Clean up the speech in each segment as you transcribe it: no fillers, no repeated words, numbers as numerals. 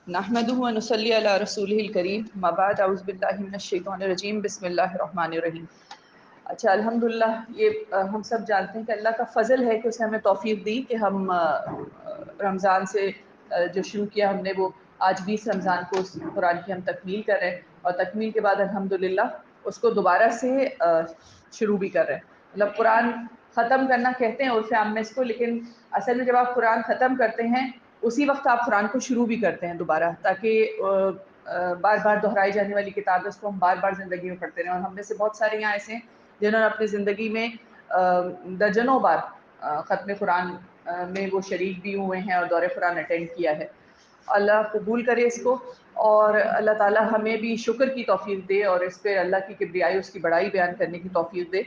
نحمدہ و نصلی علی رسولہ الکریم ما بعد اعوذ باللہ من الشیطان الرجیم بسم اللہ الرحمن الرحیم۔ اچھا الحمدللہ یہ ہم سب جانتے ہیں کہ اللہ کا فضل ہے کہ اس نے ہمیں توفیق دی کہ ہم رمضان سے جو شروع کیا ہم نے وہ آج 20 رمضان کو اس قرآن کی ہم تکمیل کر رہے ہیں، اور تکمیل کے بعد الحمدللہ اس کو دوبارہ سے شروع بھی کر رہے ہیں۔ مطلب قرآن ختم کرنا کہتے ہیں عرف عام میں اس کو، لیکن اصل میں جب آپ قرآن ختم کرتے ہیں اسی وقت آپ قرآن کو شروع بھی کرتے ہیں دوبارہ، تاکہ بار بار دہرائی جانے والی کتاب ہے، اس کو ہم بار بار زندگی میں پڑھتے رہیں۔ اور ہم میں سے بہت سارے یہاں ایسے ہیں جنہوں نے اپنی زندگی میں درجنوں بار ختم قرآن میں وہ شریک بھی ہوئے ہیں اور دور قرآن اٹینڈ کیا ہے۔ اللہ قبول کرے اس کو، اور اللہ تعالی ہمیں بھی شکر کی توفیق دے اور اس پہ اللہ کی کبریائی اس کی بڑائی بیان کرنے کی توفیق دے۔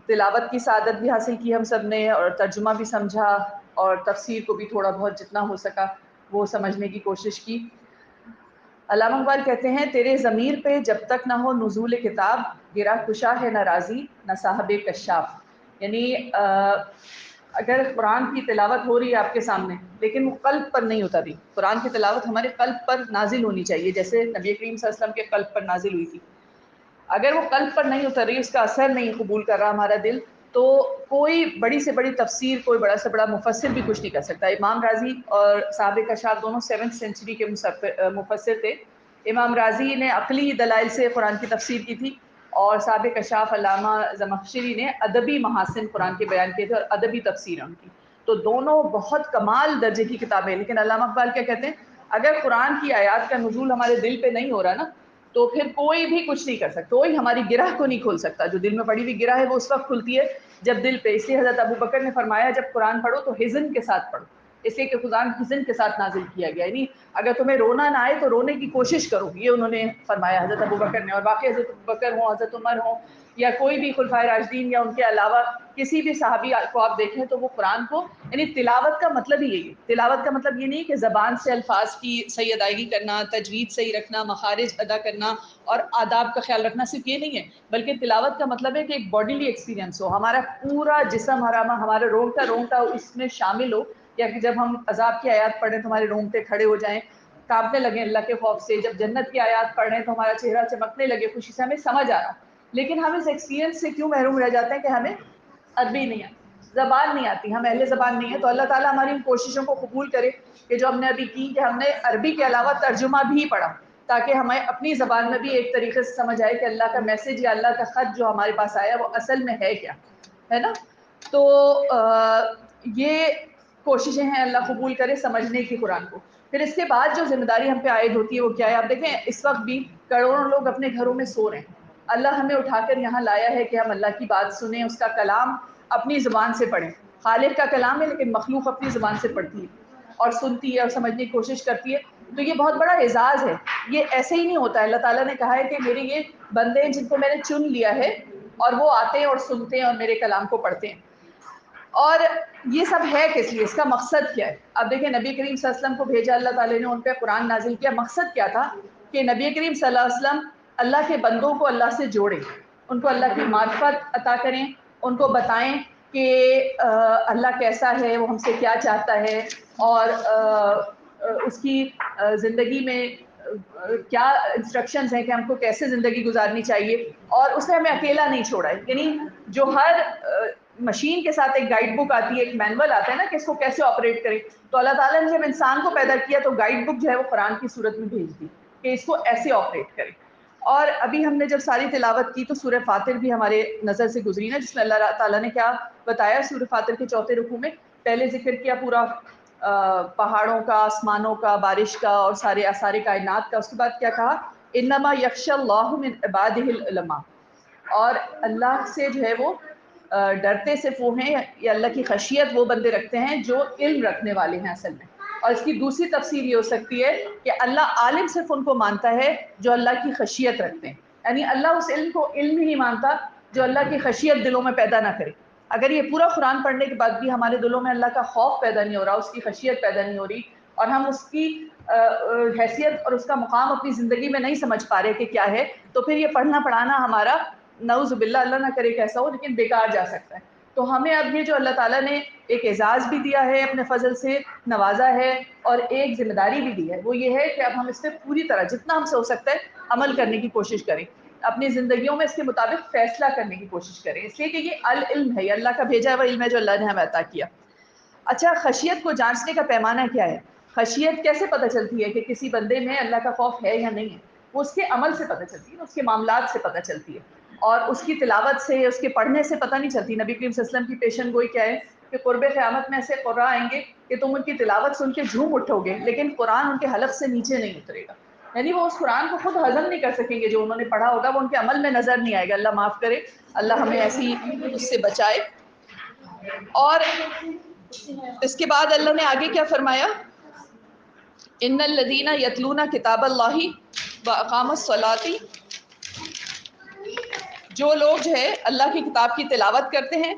تلاوت کی سعادت بھی حاصل کی ہم سب نے، اور ترجمہ بھی سمجھا، اور تفسیر کو بھی تھوڑا بہت جتنا ہو سکا وہ سمجھنے کی کوشش کی۔ علامہ اقبال کہتے ہیں تیرے ضمیر پہ جب تک نہ ہو نزول کتاب، گرا کشا ہے نہ راضی نہ صاحب کشاف۔ یعنی اگر قرآن کی تلاوت ہو رہی ہے آپ کے سامنے لیکن وہ قلب پر نہیں اتر رہی، قرآن کی تلاوت ہمارے قلب پر نازل ہونی چاہیے جیسے نبی کریم صلی اللہ علیہ وسلم کے قلب پر نازل ہوئی تھی۔ اگر وہ قلب پر نہیں اتر رہی، اس کا اثر نہیں قبول کر رہا ہمارا دل، تو کوئی بڑی سے بڑی تفسیر، کوئی بڑا سے بڑا مفسر بھی کچھ نہیں کر سکتا۔ امام راضی اور صاحب کشاف دونوں 7ویں سینچری کے مفسر تھے۔ امام راضی نے عقلی دلائل سے قرآن کی تفسیر کی تھی، اور صاحب کشاف علامہ زمخشری نے ادبی محاسن قرآن کے بیان کیے تھے اور ادبی تفسیر ان کی۔ تو دونوں بہت کمال درجے کی کتابیں، لیکن علامہ اقبال کیا کہتے ہیں، اگر قرآن کی آیات کا نزول ہمارے دل پہ نہیں ہو رہا نا، تو پھر کوئی بھی کچھ نہیں کر سکتا، کوئی ہماری گرہ کو نہیں کھول سکتا۔ جو دل میں پڑی ہوئی گرہ ہے وہ اس وقت کھلتی ہے جب دل پہ، اس لیے حضرت ابو بکر نے فرمایا جب قرآن پڑھو تو حزن کے ساتھ پڑھو، اس لیے کہ قرآن حزن کے ساتھ نازل کیا گیا، یعنی اگر تمہیں رونا نہ آئے تو رونے کی کوشش کرو، یہ انہوں نے فرمایا حضرت ابو بکر نے۔ اور باقی حضرت ابو بکر ہوں، حضرت عمر ہوں، یا کوئی بھی خلفائے راشدین یا ان کے علاوہ کسی بھی صحابی کو آپ دیکھیں تو وہ قرآن کو، یعنی تلاوت کا مطلب ہی یہی ہے۔ تلاوت کا مطلب یہ نہیں کہ زبان سے الفاظ کی صحیح ادائیگی کرنا، تجوید صحیح رکھنا، مخارج ادا کرنا اور آداب کا خیال رکھنا، صرف یہ نہیں ہے، بلکہ تلاوت کا مطلب ہے کہ ایک باڈیلی ایکسپیرینس ہو، ہمارا پورا جسم، ہمارا رونگٹا رونگٹا اس میں شامل ہو، یا کہ جب ہم عذاب کی آیات پڑھیں تو ہمارے رونگٹے کھڑے ہو جائیں، کانپنے لگیں اللہ کے خوف سے، جب جنت کی آیات پڑھ رہے ہیں تو ہمارا چہرہ چمکنے لگے خوشی سے، ہمیں سمجھ آ رہا۔ لیکن ہم اس ایکسپیرینس سے کیوں محروم رہ جاتے ہیں کہ ہمیں عربی نہیں آتی، زبان نہیں آتی، ہم اہل زبان نہیں ہیں۔ تو اللہ تعالیٰ ہماری ان کوششوں کو قبول کرے کہ جو ہم نے ابھی کی، کہ ہم نے عربی کے علاوہ ترجمہ بھی پڑھا، تاکہ ہمیں اپنی زبان میں بھی ایک طریقے سے سمجھ آئے کہ اللہ کا میسج یا اللہ کا خط جو ہمارے پاس آیا وہ اصل میں ہے کیا، ہے نا۔ تو یہ کوششیں ہیں، اللہ قبول کرے سمجھنے کی قرآن کو۔ پھر اس کے بعد جو ذمہ داری ہم پہ عائد ہوتی ہے وہ کیا ہے؟ آپ دیکھیں اس وقت بھی کروڑوں لوگ اپنے گھروں میں سو رہے ہیں، اللہ ہمیں اٹھا کر یہاں لایا ہے کہ ہم اللہ کی بات سنیں، اس کا کلام اپنی زبان سے پڑھیں۔ خالق کا کلام ہے لیکن مخلوق اپنی زبان سے پڑھتی ہے اور سنتی ہے اور سمجھنے کی کوشش کرتی ہے، تو یہ بہت بڑا اعزاز ہے۔ یہ ایسے ہی نہیں ہوتا ہے، اللہ تعالیٰ نے کہا ہے کہ میرے یہ بندے ہیں جن کو میں نے چن لیا ہے، اور وہ آتے ہیں اور سنتے ہیں اور میرے کلام کو پڑھتے ہیں۔ اور یہ سب ہے کس لیے، اس کا مقصد کیا ہے؟ اب دیکھیں نبی کریم صلی اللہ علیہ وسلم کو بھیجا اللہ تعالیٰ نے، ان پہ قرآن نازل کیا، مقصد کیا تھا؟ کہ نبی کریم صلی اللہ علیہ وسلم اللہ کے بندوں کو اللہ سے جوڑیں، ان کو اللہ کی معرفت عطا کریں، ان کو بتائیں کہ اللہ کیسا ہے، وہ ہم سے کیا چاہتا ہے، اور اس کی زندگی میں کیا انسٹرکشنز ہیں کہ ہم کو کیسے زندگی گزارنی چاہیے۔ اور اس نے ہمیں اکیلا نہیں چھوڑا ہے، یعنی جو ہر مشین کے ساتھ ایک گائیڈ بک آتی ہے، ایک مینول آتا ہے نا کہ اس کو کیسے آپریٹ کرے، تو اللہ تعالیٰ نے جب انسان کو پیدا کیا تو گائیڈ بک جو ہے وہ قرآن کی صورت میں بھیج دی کہ اس کو ایسے آپریٹ کرے۔ اور ابھی ہم نے جب ساری تلاوت کی تو سورہ فاطر بھی ہمارے نظر سے گزری نا، جس میں اللہ تعالیٰ نے کیا بتایا سورہ فاطر کے 4 رکوع میں؟ پہلے ذکر کیا پورا پہاڑوں کا، آسمانوں کا، بارش کا اور سارے کائنات کا۔ اس کے بعد کیا کہا؟ انما یخشی اللہ من عبادہ العلماء، اور اللہ سے جو ہے وہ ڈرتے صرف وہ ہیں، یا اللہ کی خشیت وہ بندے رکھتے ہیں جو علم رکھنے والے ہیں اصل میں۔ اور اس کی دوسری تفسیر یہ ہو سکتی ہے کہ اللہ عالم صرف ان کو مانتا ہے جو اللہ کی خشیت رکھتے ہیں، یعنی اللہ اس علم کو علم ہی نہیں مانتا جو اللہ کی خشیت دلوں میں پیدا نہ کرے۔ اگر یہ پورا قرآن پڑھنے کے بعد بھی ہمارے دلوں میں اللہ کا خوف پیدا نہیں ہو رہا، اس کی خشیت پیدا نہیں ہو رہی، اور ہم اس کی حیثیت اور اس کا مقام اپنی زندگی میں نہیں سمجھ پا رہے کہ کیا ہے، تو پھر یہ پڑھنا پڑھانا ہمارا نعوذ باللہ، اللہ نہ کرے کہ ایسا ہو، لیکن بیکار جا سکتا ہے۔ تو ہمیں اب یہ جو اللہ تعالیٰ نے ایک اعزاز بھی دیا ہے، اپنے فضل سے نوازا ہے، اور ایک ذمہ داری بھی دی ہے، وہ یہ ہے کہ اب ہم اس پہ پوری طرح جتنا ہم سے ہو سکتا ہے عمل کرنے کی کوشش کریں، اپنی زندگیوں میں اس کے مطابق فیصلہ کرنے کی کوشش کریں، اس لیے کہ یہ العلم ہے، یہ اللہ کا بھیجا ہوا علم ہے جو اللہ نے ہمیں عطا کیا۔ اچھا، خشیت کو جانچنے کا پیمانہ کیا ہے؟ خشیت کیسے پتہ چلتی ہے کہ کسی بندے میں اللہ کا خوف ہے یا نہیں ہے؟ وہ اس کے عمل سے پتہ چلتی ہے، اس کے معاملات سے پتہ چلتی ہے، اور اس کی تلاوت سے، اس کے پڑھنے سے پتہ نہیں چلتی۔ نبی کریم صلی اللہ علیہ وسلم کی پیشن گوئی کیا ہے کہ قرب قیامت میں ایسے قرآن آئیں گے کہ تم ان کی تلاوت سن کے جھوم اٹھو گے، لیکن قرآن ان کے حلق سے نیچے نہیں اترے گا، یعنی وہ اس قرآن کو خود ہضم نہیں کر سکیں گے جو انہوں نے پڑھا ہوگا، وہ ان کے عمل میں نظر نہیں آئے گا۔ اللہ معاف کرے، اللہ ہمیں ایسی اس سے بچائے۔ اور اس کے بعد اللہ نے آگے کیا فرمایا؟ ان الذین یتلون کتاب اللہ واقاموا الصلاۃ، جو لوگ جو ہے اللہ کی کتاب کی تلاوت کرتے ہیں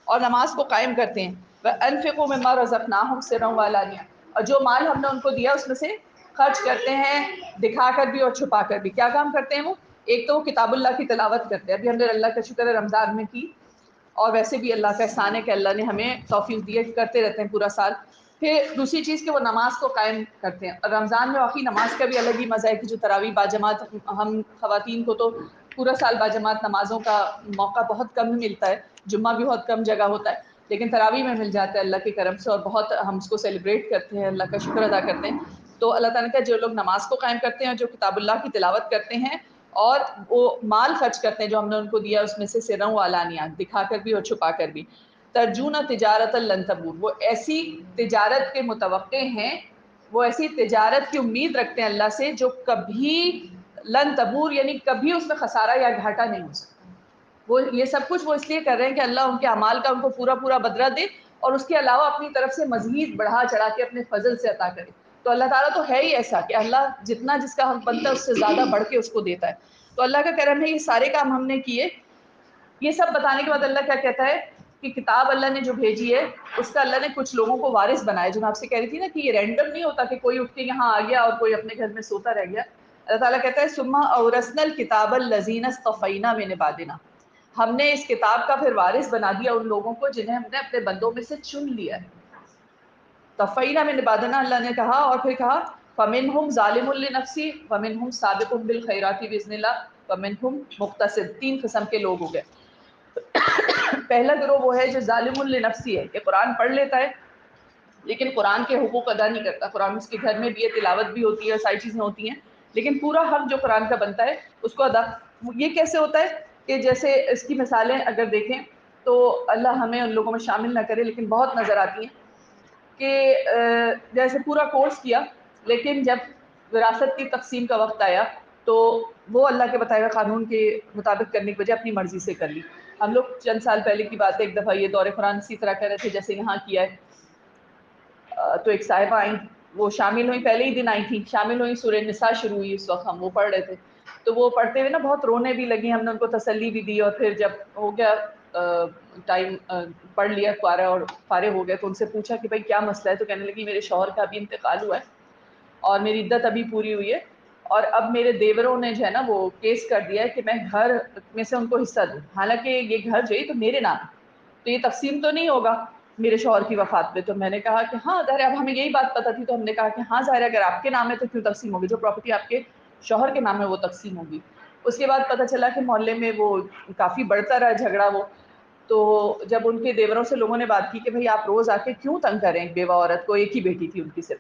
اور نماز کو قائم کرتے ہیں، وانفقوا مما رزقناہم سرا وعلانیہ، اور جو مال ہم نے ان کو دیا اس میں سے خرچ کرتے ہیں دکھا کر بھی اور چھپا کر بھی۔ کیا کام کرتے ہیں وہ؟ ایک تو وہ کتاب اللہ کی تلاوت کرتے ہیں، ابھی ہم نے اللہ کا شکر ہے رمضان میں کی، اور ویسے بھی اللہ کا احسان ہے کہ اللہ نے ہمیں توفیق دی ہے کہ کرتے رہتے ہیں پورا سال۔ پھر دوسری چیز کہ وہ نماز کو قائم کرتے ہیں، اور رمضان میں واقعی نماز کا بھی الگ ہی مزہ ہے کہ جو تراویح باجماعت، ہم خواتین کو تو پورا سال باجماعت نمازوں کا موقع بہت کم ملتا ہے، جمعہ بھی بہت کم جگہ ہوتا ہے، لیکن تراویح میں مل جاتا ہے اللہ کے کرم سے، اور بہت ہم اس کو سیلیبریٹ کرتے ہیں، اللہ کا شکر ادا کرتے ہیں۔ تو اللہ تعالیٰ کا جو لوگ نماز کو قائم کرتے ہیں، جو کتاب اللہ کی تلاوت کرتے ہیں، اور وہ مال خرچ کرتے ہیں جو ہم نے ان کو دیا اس میں سے سرا وعلانیہ، دکھا کر بھی اور چھپا کر بھی، ترجون تجارت لن تبور، وہ ایسی تجارت کے متوقع ہیں، وہ ایسی تجارت کی امید رکھتے ہیں اللہ سے جو کبھی لن تبور، یعنی کبھی اس میں خسارہ یا گھاٹا نہیں ہو سکتا۔ وہ یہ سب کچھ وہ اس لیے کر رہے ہیں کہ اللہ ان کے اعمال کا ان کو پورا پورا بدلہ دے، اور اس کے علاوہ اپنی طرف سے مزید بڑھا چڑھا کے اپنے فضل سے عطا کرے۔ تو اللہ تعالیٰ تو ہے ہی ایسا کہ اللہ جتنا جس کا حق بنتا ہے اس سے زیادہ بڑھ کے اس کو دیتا ہے۔ تو اللہ کا کرم ہے، یہ سارے کام ہم نے کیے۔ یہ سب بتانے کے بعد اللہ کیا کہتا ہے کہ کتاب اللہ نے جو بھیجی ہے اس کا اللہ نے کچھ لوگوں کو وارث بنایا، جو میں آپ سے کہہ رہی تھی نا کہ یہ رینڈم نہیں ہوتا کہ کوئی اٹھ کے یہاں آ گیا اور کوئی اپنے گھر میں سوتا رہ گیا۔ اللہ تعالیٰ کہتا ہے ثم اورثنا الکتاب الذین اصطفینا من عبادنا، ہم نے اس کتاب کا پھر وارث بنا دیا ان لوگوں کو جنہیں ہم نے اپنے بندوں میں سے چن لیا ہے۔ طفینا من عبادنا، اللہ نے کہا، اور پھر کہا فمنہم ظالم لنفسی ومنہم سابق بالخیرات باذن اللہ ومنہم مقتصد، تین قسم کے لوگ ہو گئے۔ پہلا گروہ وہ ہے جو ظالم لنفسی ہے، کہ قرآن پڑھ لیتا ہے لیکن قرآن کے حقوق ادا نہیں کرتا، قرآن اس کے گھر میں بھی ہے، تلاوت بھی ہوتی ہے، ساری چیزیں ہوتی ہیں، لیکن پورا حق جو قرآن کا بنتا ہے اس کو ادا۔ یہ کیسے ہوتا ہے کہ جیسے اس کی مثالیں اگر دیکھیں تو اللہ ہمیں ان لوگوں میں شامل نہ کرے، لیکن بہت نظر آتی ہیں کہ جیسے پورا کورس کیا لیکن جب وراثت کی تقسیم کا وقت آیا تو وہ اللہ کے بتائے ہوئے قانون کے مطابق کرنے کی بجائے اپنی مرضی سے کر لی۔ ہم لوگ چند سال پہلے کی بات ہے، ایک دفعہ یہ دور قرآن اسی طرح کر رہے تھے جیسے یہاں کیا ہے، تو ایک صاحبہ آئیں، وہ شامل ہوئی، پہلے ہی دن آئی تھیں، شامل ہوئی، سورہ نساء شروع ہوئی، اس وقت ہم وہ پڑھ رہے تھے، تو وہ پڑھتے ہوئے نا بہت رونے بھی لگی، ہم نے ان کو تسلی بھی دی، اور پھر جب ہو گیا ٹائم پڑھ لیا پارا اور فارغ ہو گئے تو ان سے پوچھا کہ بھائی کیا مسئلہ ہے، تو کہنے لگی میرے شوہر کا ابھی انتقال ہوا ہے اور میری عدت ابھی پوری ہوئی ہے، اور اب میرے دیوروں نے جو ہے نا وہ کیس کر دیا ہے کہ میں گھر میں سے ان کو حصہ دوں، حالانکہ یہ گھر جو ہے تو میرے نام ہے، تو یہ تقسیم تو نہیں ہوگا میرے شوہر کی وفات پہ۔ تو میں نے کہا کہ ہاں ظاہر ہے، اب ہمیں یہی بات پتہ تھی تو ہم نے کہا کہ ہاں ظاہر ہے اگر آپ کے نام ہے تو کیوں تقسیم ہوگی، جو پراپرٹی آپ کے شوہر کے نام ہے وہ تقسیم ہوگی۔ اس کے بعد پتہ چلا کہ محلے میں وہ کافی بڑھتا رہا جھگڑا، وہ تو جب ان کے دیوروں سے لوگوں نے بات کی کہ بھئی آپ روز آ کے کیوں تنگ کریں ایک بیوہ عورت کو، ایک ہی بیٹی تھی ان کی صرف،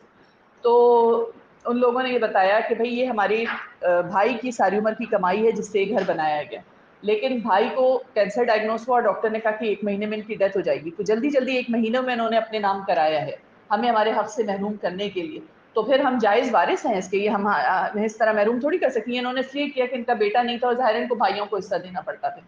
تو ان لوگوں نے یہ بتایا کہ بھئی یہ ہماری بھائی کی ساری عمر کی کمائی ہے جس سے یہ گھر بنایا گیا، لیکن بھائی کو کینسر ڈائگنوز ہوا اور ڈاکٹر نے کہا کہ 1 مہینے میں ان کی ڈیتھ ہو جائے گی، تو جلدی جلدی 1 مہینے میں انہوں نے اپنے نام کرایا ہے ہمیں ہمارے حق سے محروم کرنے کے لیے، تو پھر ہم جائز وارث ہیں اس کے، یہ ہم اس طرح محروم تھوڑی کر سکتی ہیں، انہوں نے اس لیے کیا کہ ان کا بیٹا نہیں تھا اور ظاہر ان کو بھائیوں کو حصہ دینا پڑتا تھا۔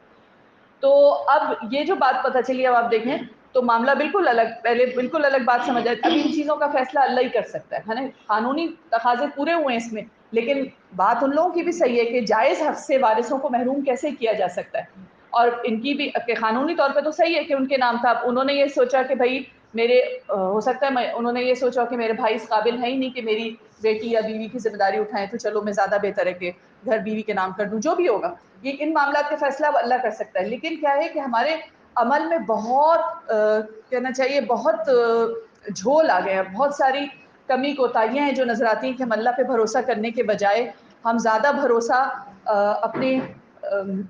تو اب یہ جو بات پتہ چلی، اب آپ دیکھیں تو معاملہ بالکل الگ، پہلے بالکل الگ بات سمجھ آئی، اب ان چیزوں کا فیصلہ اللہ ہی کر سکتا ہے نا، قانونی تقاضے پورے ہوئے ہیں اس میں، لیکن بات ان لوگوں کی بھی صحیح ہے کہ جائز حق سے وارثوں کو محروم کیسے کیا جا سکتا ہے، اور ان کی بھی کہ قانونی طور پہ تو صحیح ہے کہ ان کے نام تھا، انہوں نے یہ سوچا کہ بھائی میرے ہو سکتا ہے انہوں نے یہ سوچا کہ میرے بھائی اس قابل ہے ہی نہیں کہ میری بیٹی یا بیوی کی ذمہ داری اٹھائیں، تو چلو میں زیادہ بہتر ہے کہ گھر بیوی کے نام کر دوں، جو بھی ہوگا یہ ان معاملات کا فیصلہ اب اللہ کر سکتا ہے، لیکن کیا ہے کہ ہمارے عمل میں بہت کہنا چاہیے بہت جھول آ گئے ہیں، بہت ساری کمی کوتاہیاں ہیں جو نظر آتی ہیں کہ ہم اللہ پہ بھروسہ کرنے کے بجائے ہم زیادہ بھروسہ اپنے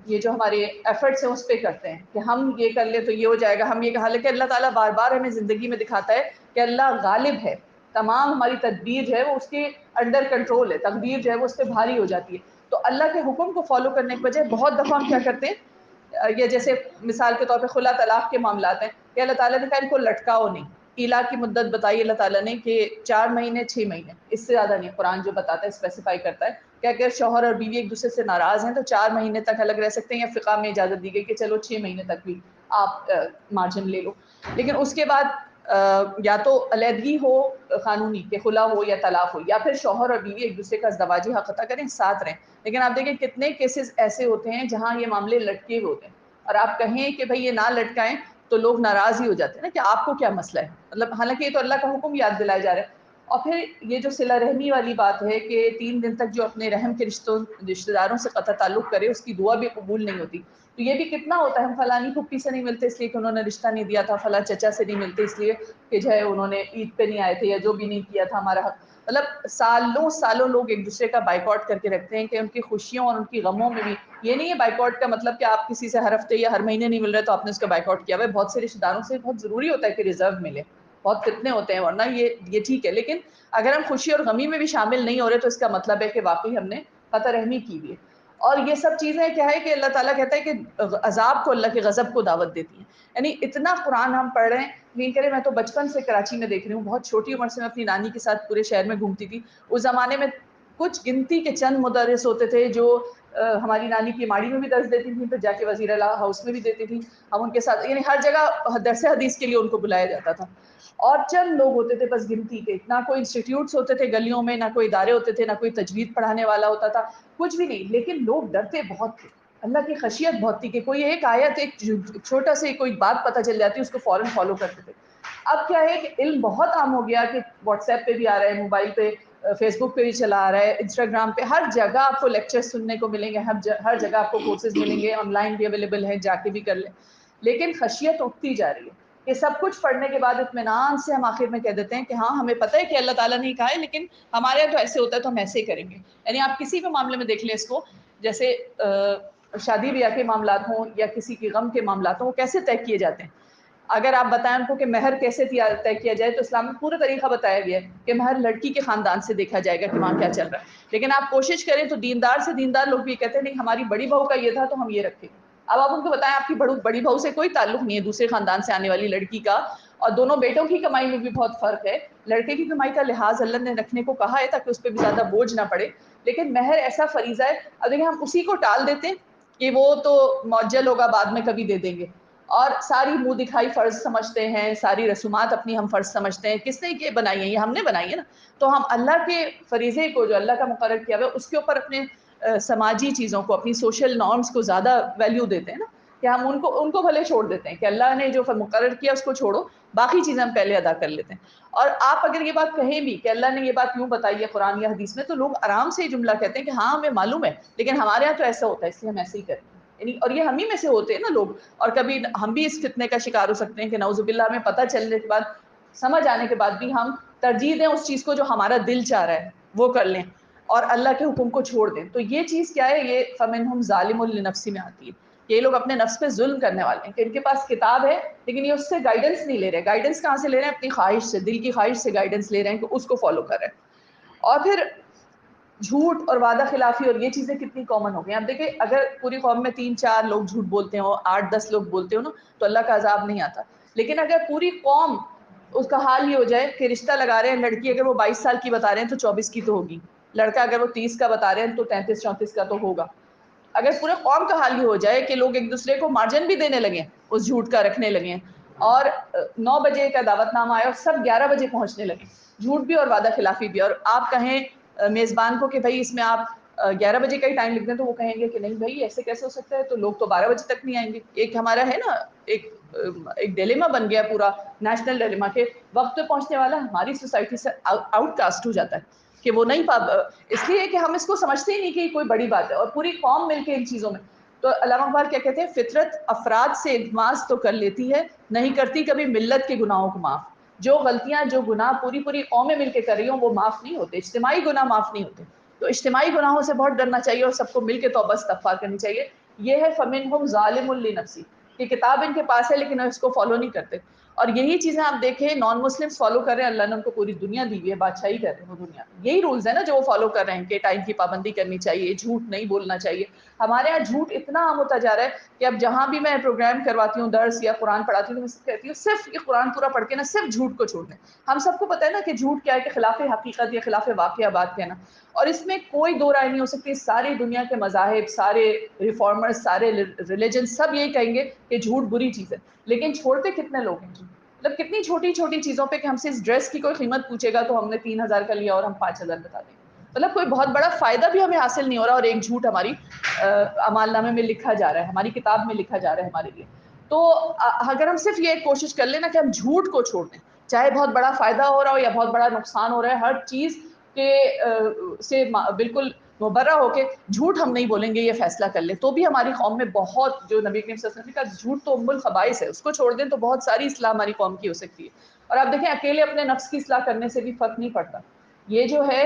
یہ جو ہمارے ایفرٹس ہیں اس پہ کرتے ہیں کہ ہم یہ کر لیں تو یہ ہو جائے گا، ہم یہ، حالانکہ اللہ تعالیٰ بار بار ہمیں زندگی میں دکھاتا ہے کہ اللہ غالب ہے، تمام ہماری تدبیر جو ہے وہ اس کے انڈر کنٹرول ہے، تقدیر جو ہے وہ اس پہ بھاری ہو جاتی ہے. تو اللہ کے حکم کو فالو کرنے کے بجائے بہت دفعہ ہم کیا کرتے ہیں، یہ جیسے مثال کے طور پہ خلا طلاق کے معاملات ہیں کہ اللہ تعالیٰ نے کہا ان کو لٹکاؤ نہیں، ایلا کی مدت بتائی اللہ تعالیٰ نے کہ 4 مہینے 6 مہینے، اس سے زیادہ نہیں. قرآن جو بتاتا ہے اسپیسیفائی کرتا ہے کہ اگر شوہر اور بیوی ایک دوسرے سے ناراض ہیں تو 4 مہینے تک الگ رہ سکتے ہیں، یا فقہ میں اجازت دی گئی کہ چلو 6 مہینے تک بھی آپ مارجن لے لو. لیکن اس کے بعد یا تو علیحدگی ہو قانونی کہ خلا ہو یا طلاق ہو، یا پھر شوہر اور بیوی ایک دوسرے کا ازدواجی حق ادا کریں، ساتھ رہیں. لیکن آپ دیکھیں کتنے کیسز ایسے ہوتے ہیں جہاں یہ معاملے لٹکے ہوتے ہیں، اور آپ کہیں کہ بھئی یہ نہ لٹکائیں تو لوگ ناراض ہی ہو جاتے ہیں نا کہ آپ کو کیا مسئلہ ہے، مطلب حالانکہ یہ تو اللہ کا حکم یاد دلائے جا رہا ہے. اور پھر یہ جو صلہ رحمی والی بات ہے کہ 3 دن تک جو اپنے رحم کے رشتہ داروں سے قطع تعلق کرے اس کی دعا بھی قبول نہیں ہوتی. تو یہ بھی کتنا ہوتا ہے، ہم فلانی پھپھی سے نہیں ملتے اس لیے کہ انہوں نے رشتہ نہیں دیا تھا، فلاں چچا سے نہیں ملتے اس لیے کہ جو ہے انہوں نے عید پہ نہیں آئے تھے، یا جو بھی نہیں کیا تھا ہمارا حق. مطلب سالوں سالوں لوگ ایک دوسرے کا بائیکاٹ کر کے رکھتے ہیں کہ ان کی خوشیوں اور ان کی غموں میں بھی. یہ نہیں ہے بائیکاٹ کا مطلب کہ آپ کسی سے ہر ہفتے یا ہر مہینے نہیں مل رہے تو آپ نے اس کا بائیکاٹ کیا ہوا ہے. بہت سے رشتہ داروں سے بہت ضروری ہوتا ہے کہ ریزرو ملے، بہت فتنے ہوتے ہیں، ورنہ یہ ٹھیک ہے. لیکن اگر ہم خوشی اور غمی میں بھی شامل نہیں ہو رہے تو اس کا مطلب ہے کہ واقعی ہم نے قطع رحمی کی ہوئی ہے. اور یہ سب چیزیں کیا ہے کہ اللہ تعالیٰ کہتا ہے کہ عذاب کو اللہ کے غضب کو دعوت دیتی ہیں. یعنی اتنا قرآن ہم پڑھ رہے ہیں. نہیں کرے، میں تو بچپن سے کراچی میں دیکھ رہی ہوں، بہت چھوٹی عمر سے میں اپنی نانی کے ساتھ پورے شہر میں گھومتی تھی. اس زمانے میں کچھ گنتی کے چند مدرس ہوتے تھے جو ہماری نانی کی ماڑی میں بھی درس دیتی تھیں، پھر جا کے وزیر اعلیٰ ہاؤس میں بھی دیتی تھیں. ہم ان کے ساتھ، یعنی ہر جگہ درس حدیث کے لیے ان کو بلایا جاتا تھا. اور چند لوگ ہوتے تھے بس گنتی کے، نہ کوئی انسٹیٹیوٹس ہوتے تھے گلیوں میں، نہ کوئی ادارے ہوتے تھے، نہ کوئی تجوید پڑھانے والا ہوتا تھا، کچھ بھی نہیں. لیکن لوگ ڈرتے بہت تھے، اللہ کی خشیت بہت تھی کہ کوئی ایک آیت، ایک چھوٹا سے کوئی بات پتہ چل جاتی اس کو فوراً فالو کرتے تھے. اب کیا ہے کہ علم بہت عام ہو گیا کہ واٹس ایپ پہ بھی آ رہا ہے، موبائل پہ، فیس بک پہ بھی چلا آ رہا ہے، انسٹاگرام پہ، ہر جگہ آپ کو لیکچر سننے کو ملیں گے، ہر جگہ آپ کو کورسز ملیں گے، آن لائن بھی اویلیبل ہے، جا کے بھی کر لیں. لیکن خشیت اٹھتی جا رہی ہے کہ سب کچھ پڑھنے کے بعد اطمینان سے ہم آخر میں کہہ دیتے ہیں کہ ہاں ہمیں پتہ ہے کہ اللہ تعالیٰ نے کہا ہے، لیکن ہمارے یہاں تو ایسے ہوتا ہے تو ہم ایسے ہی کریں گے. یعنی آپ کسی بھی معاملے میں دیکھ لیں اس کو، جیسے شادی بیاہ کے معاملات ہوں یا کسی کی غم کے معاملات ہوں، وہ کیسے طے کیے جاتے ہیں. اگر آپ بتائیں ان کو کہ مہر کیسے طے کیا جائے تو اسلام میں پورا طریقہ بتایا گیا ہے کہ مہر لڑکی کے خاندان سے دیکھا جائے گا کہ وہاں کیا چل رہا ہے. لیکن آپ کوشش کریں تو دیندار سے دیندار لوگ بھی کہتے ہیں نہیں ہماری بڑی بہو کا یہ تھا تو ہم یہ رکھیں گے. اب آپ ان کو بتائیں آپ کی بڑی بہو سے کوئی تعلق نہیں ہے دوسرے خاندان سے آنے والی لڑکی کا، اور دونوں بیٹوں کی کمائی میں بھی بہت فرق ہے. لڑکے کی کمائی کا لحاظ اللہ نے رکھنے کو کہا ہے تاکہ اس پہ بھی زیادہ بوجھ نہ پڑے، لیکن مہر ایسا فریضہ ہے. اب دیکھیں ہم اسی کو ٹال دیتے ہیں کہ وہ تو معجل ہوگا بعد میں کبھی دے دیں گے، اور ساری منہ دکھائی فرض سمجھتے ہیں، ساری رسومات اپنی ہم فرض سمجھتے ہیں. کس نے یہ بنائی ہیں؟ یہ ہم نے بنائی ہے نا. تو ہم اللہ کے فریضے کو جو اللہ کا مقرر کیا ہوا ہے اس کے اوپر اپنے سماجی چیزوں کو، اپنی سوشل نارمز کو زیادہ ویلیو دیتے ہیں نا، کہ ہم ان کو بھلے چھوڑ دیتے ہیں کہ اللہ نے جو مقرر کیا اس کو چھوڑو، باقی چیزیں ہم پہلے ادا کر لیتے ہیں. اور آپ اگر یہ بات کہیں بھی کہ اللہ نے یہ بات کیوں بتائی ہے قرآن یا حدیث میں، تو لوگ آرام سے یہ جملہ کہتے ہیں کہ ہاں ہمیں معلوم ہے لیکن ہمارے یہاں تو ایسا ہوتا ہے اس لیے ہم ایسے ہی کرتے ہیں. یعنی اور یہ ہم ہی میں سے ہوتے ہیں نا لوگ. اور کبھی ہم بھی اس فتنے کا شکار ہو سکتے ہیں کہ نعوذ باللہ ہمیں پتہ چلنے کے بعد، سمجھ آنے کے بعد بھی ہم ترجیح دیں اس چیز کو جو ہمارا دل چاہ رہا ہے وہ کر لیں اور اللہ کے حکم کو چھوڑ دیں. تو یہ چیز کیا ہے، یہ فمنہم ظالم لنفسہ میں آتی ہے کہ یہ لوگ اپنے نفس پہ ظلم کرنے والے ہیں کہ ان کے پاس کتاب ہے لیکن یہ اس سے گائیڈنس نہیں لے رہے. گائیڈنس کہاں سے لے رہے ہیں؟ اپنی خواہش سے، دل کی خواہش سے گائیڈنس لے رہے ہیں کہ اس کو فالو کر رہے ہیں. اور پھر جھوٹ اور وعدہ خلافی اور یہ چیزیں کتنی کامن ہو گئی. اب دیکھیں اگر پوری قوم میں 3-4 لوگ جھوٹ بولتے ہوں، 8-10 لوگ بولتے ہو نا، تو اللہ کا عذاب نہیں آتا. لیکن اگر پوری قوم، اس کا حال یہ ہو جائے کہ رشتہ لگا رہے ہیں، لڑکی اگر وہ 22 سال کی بتا رہے ہیں تو 24 کی تو ہوگی، لڑکا اگر وہ 30 کا بتا رہے ہیں تو 33-34 کا تو ہوگا. اگر پورے قوم کا حال یہ ہو جائے کہ لوگ ایک دوسرے کو مارجن بھی دینے لگے، اس جھوٹ کا رکھنے لگے، اور 9 بجے کا دعوت نامہ آئے اور سب 11 بجے پہنچنے لگے، جھوٹ بھی اور وعدہ خلافی بھی، اور آپ کہیں میزبان کو کہ بھائی اس میں آپ 11 بجے کا ہی ٹائم لکھ دیں تو وہ کہیں گے کہ نہیں بھائی ایسے کیسے ہو سکتا ہے، تو لوگ تو 12 بجے تک نہیں آئیں گے. ایک ہمارا ہے نا ایک ڈیلیما بن گیا، پورا نیشنل ڈیلیما، کہ وقت پہ پہنچنے والا ہماری سوسائٹی سے آؤٹ کاسٹ ہو جاتا ہے کہ وہ نہیں اس لیے کہ ہم اس کو سمجھتے ہی نہیں کہ کوئی بڑی بات ہے، اور پوری قوم مل کے ان چیزوں میں. تو علامہ اقبال کیا کہتے ہیں، فطرت افراد سے التماس تو کر لیتی ہے، نہیں کرتی کبھی ملت کے گناہوں کو معاف. جو غلطیاں، جو گناہ پوری پوری قومیں مل کے کر رہی ہوں وہ معاف نہیں ہوتے، اجتماعی گناہ معاف نہیں ہوتے. تو اجتماعی گناہوں سے بہت ڈرنا چاہیے اور سب کو مل کے توبہ استغفار کرنی چاہیے. یہ ہے فَمِنْهُمْ ظَالِمٌ لِنَفْسِهِ، کہ کتاب ان کے پاس ہے لیکن اس کو فالو نہیں کرتے. اور یہی چیزیں آپ دیکھیں نان مسلم فالو کر رہے ہیں، اللہ نے ان کو پوری دنیا دی ہوئی ہے، بادشاہی کر رہے ہیں وہ دنیا. یہی رولز ہیں نا جو وہ فالو کر رہے ہیں کہ ٹائم کی پابندی کرنی چاہیے، جھوٹ نہیں بولنا چاہیے. ہمارے یہاں جھوٹ اتنا عام ہوتا جا رہا ہے کہ اب جہاں بھی میں پروگرام کرواتی ہوں، درس یا قرآن پڑھاتی ہوں، تو میں کہتی ہوں صرف یہ قرآن پورا پڑھ کے نا صرف جھوٹ کو چھوڑ دیں. ہم سب کو پتہ ہے نا کہ جھوٹ کیا ہے، کہ خلاف حقیقت یا خلاف واقعہ بات کہنا. اور اس میں کوئی دو رائے نہیں ہو سکتی. ساری دنیا کے مذاہب، سارے ریفارمرز، سارے ریلیجن سب یہی کہیں گے کہ جھوٹ بری چیز ہے. لیکن چھوڑتے کتنے لوگ ہیں؟ مطلب کتنی چھوٹی چھوٹی چیزوں پہ کہ ہم سے اس ڈریس کی کوئی قیمت پوچھے گا تو ہم نے 3,000 کا لیا اور ہم 5,000 بتا دیں گے. مطلب کوئی بہت بڑا فائدہ بھی ہمیں حاصل نہیں ہو رہا اور ایک جھوٹ ہماری اعمال نامے میں لکھا جا رہا ہے، ہماری کتاب میں لکھا جا رہا ہے ہمارے لیے. تو اگر ہم صرف یہ کوشش کر لیں نا کہ ہم جھوٹ کو چھوڑ دیں، چاہے بہت بڑا فائدہ ہو رہا ہو یا بہت بڑا نقصان ہو رہا ہے، ہر چیز کے سے بالکل مبرہ ہو کے جھوٹ ہم نہیں بولیں گے، یہ فیصلہ کر لیں، تو بھی ہماری قوم میں بہت، جو نبی کریم صلی اللہ علیہ وسلم نے کہا جھوٹ تو ام الخبائث ہے، اس کو چھوڑ دیں تو بہت ساری اصلاح ہماری قوم کی ہو سکتی ہے. اور آپ دیکھیں اکیلے اپنے نفس کی اصلاح کرنے سے بھی فرق نہیں پڑتا. یہ جو ہے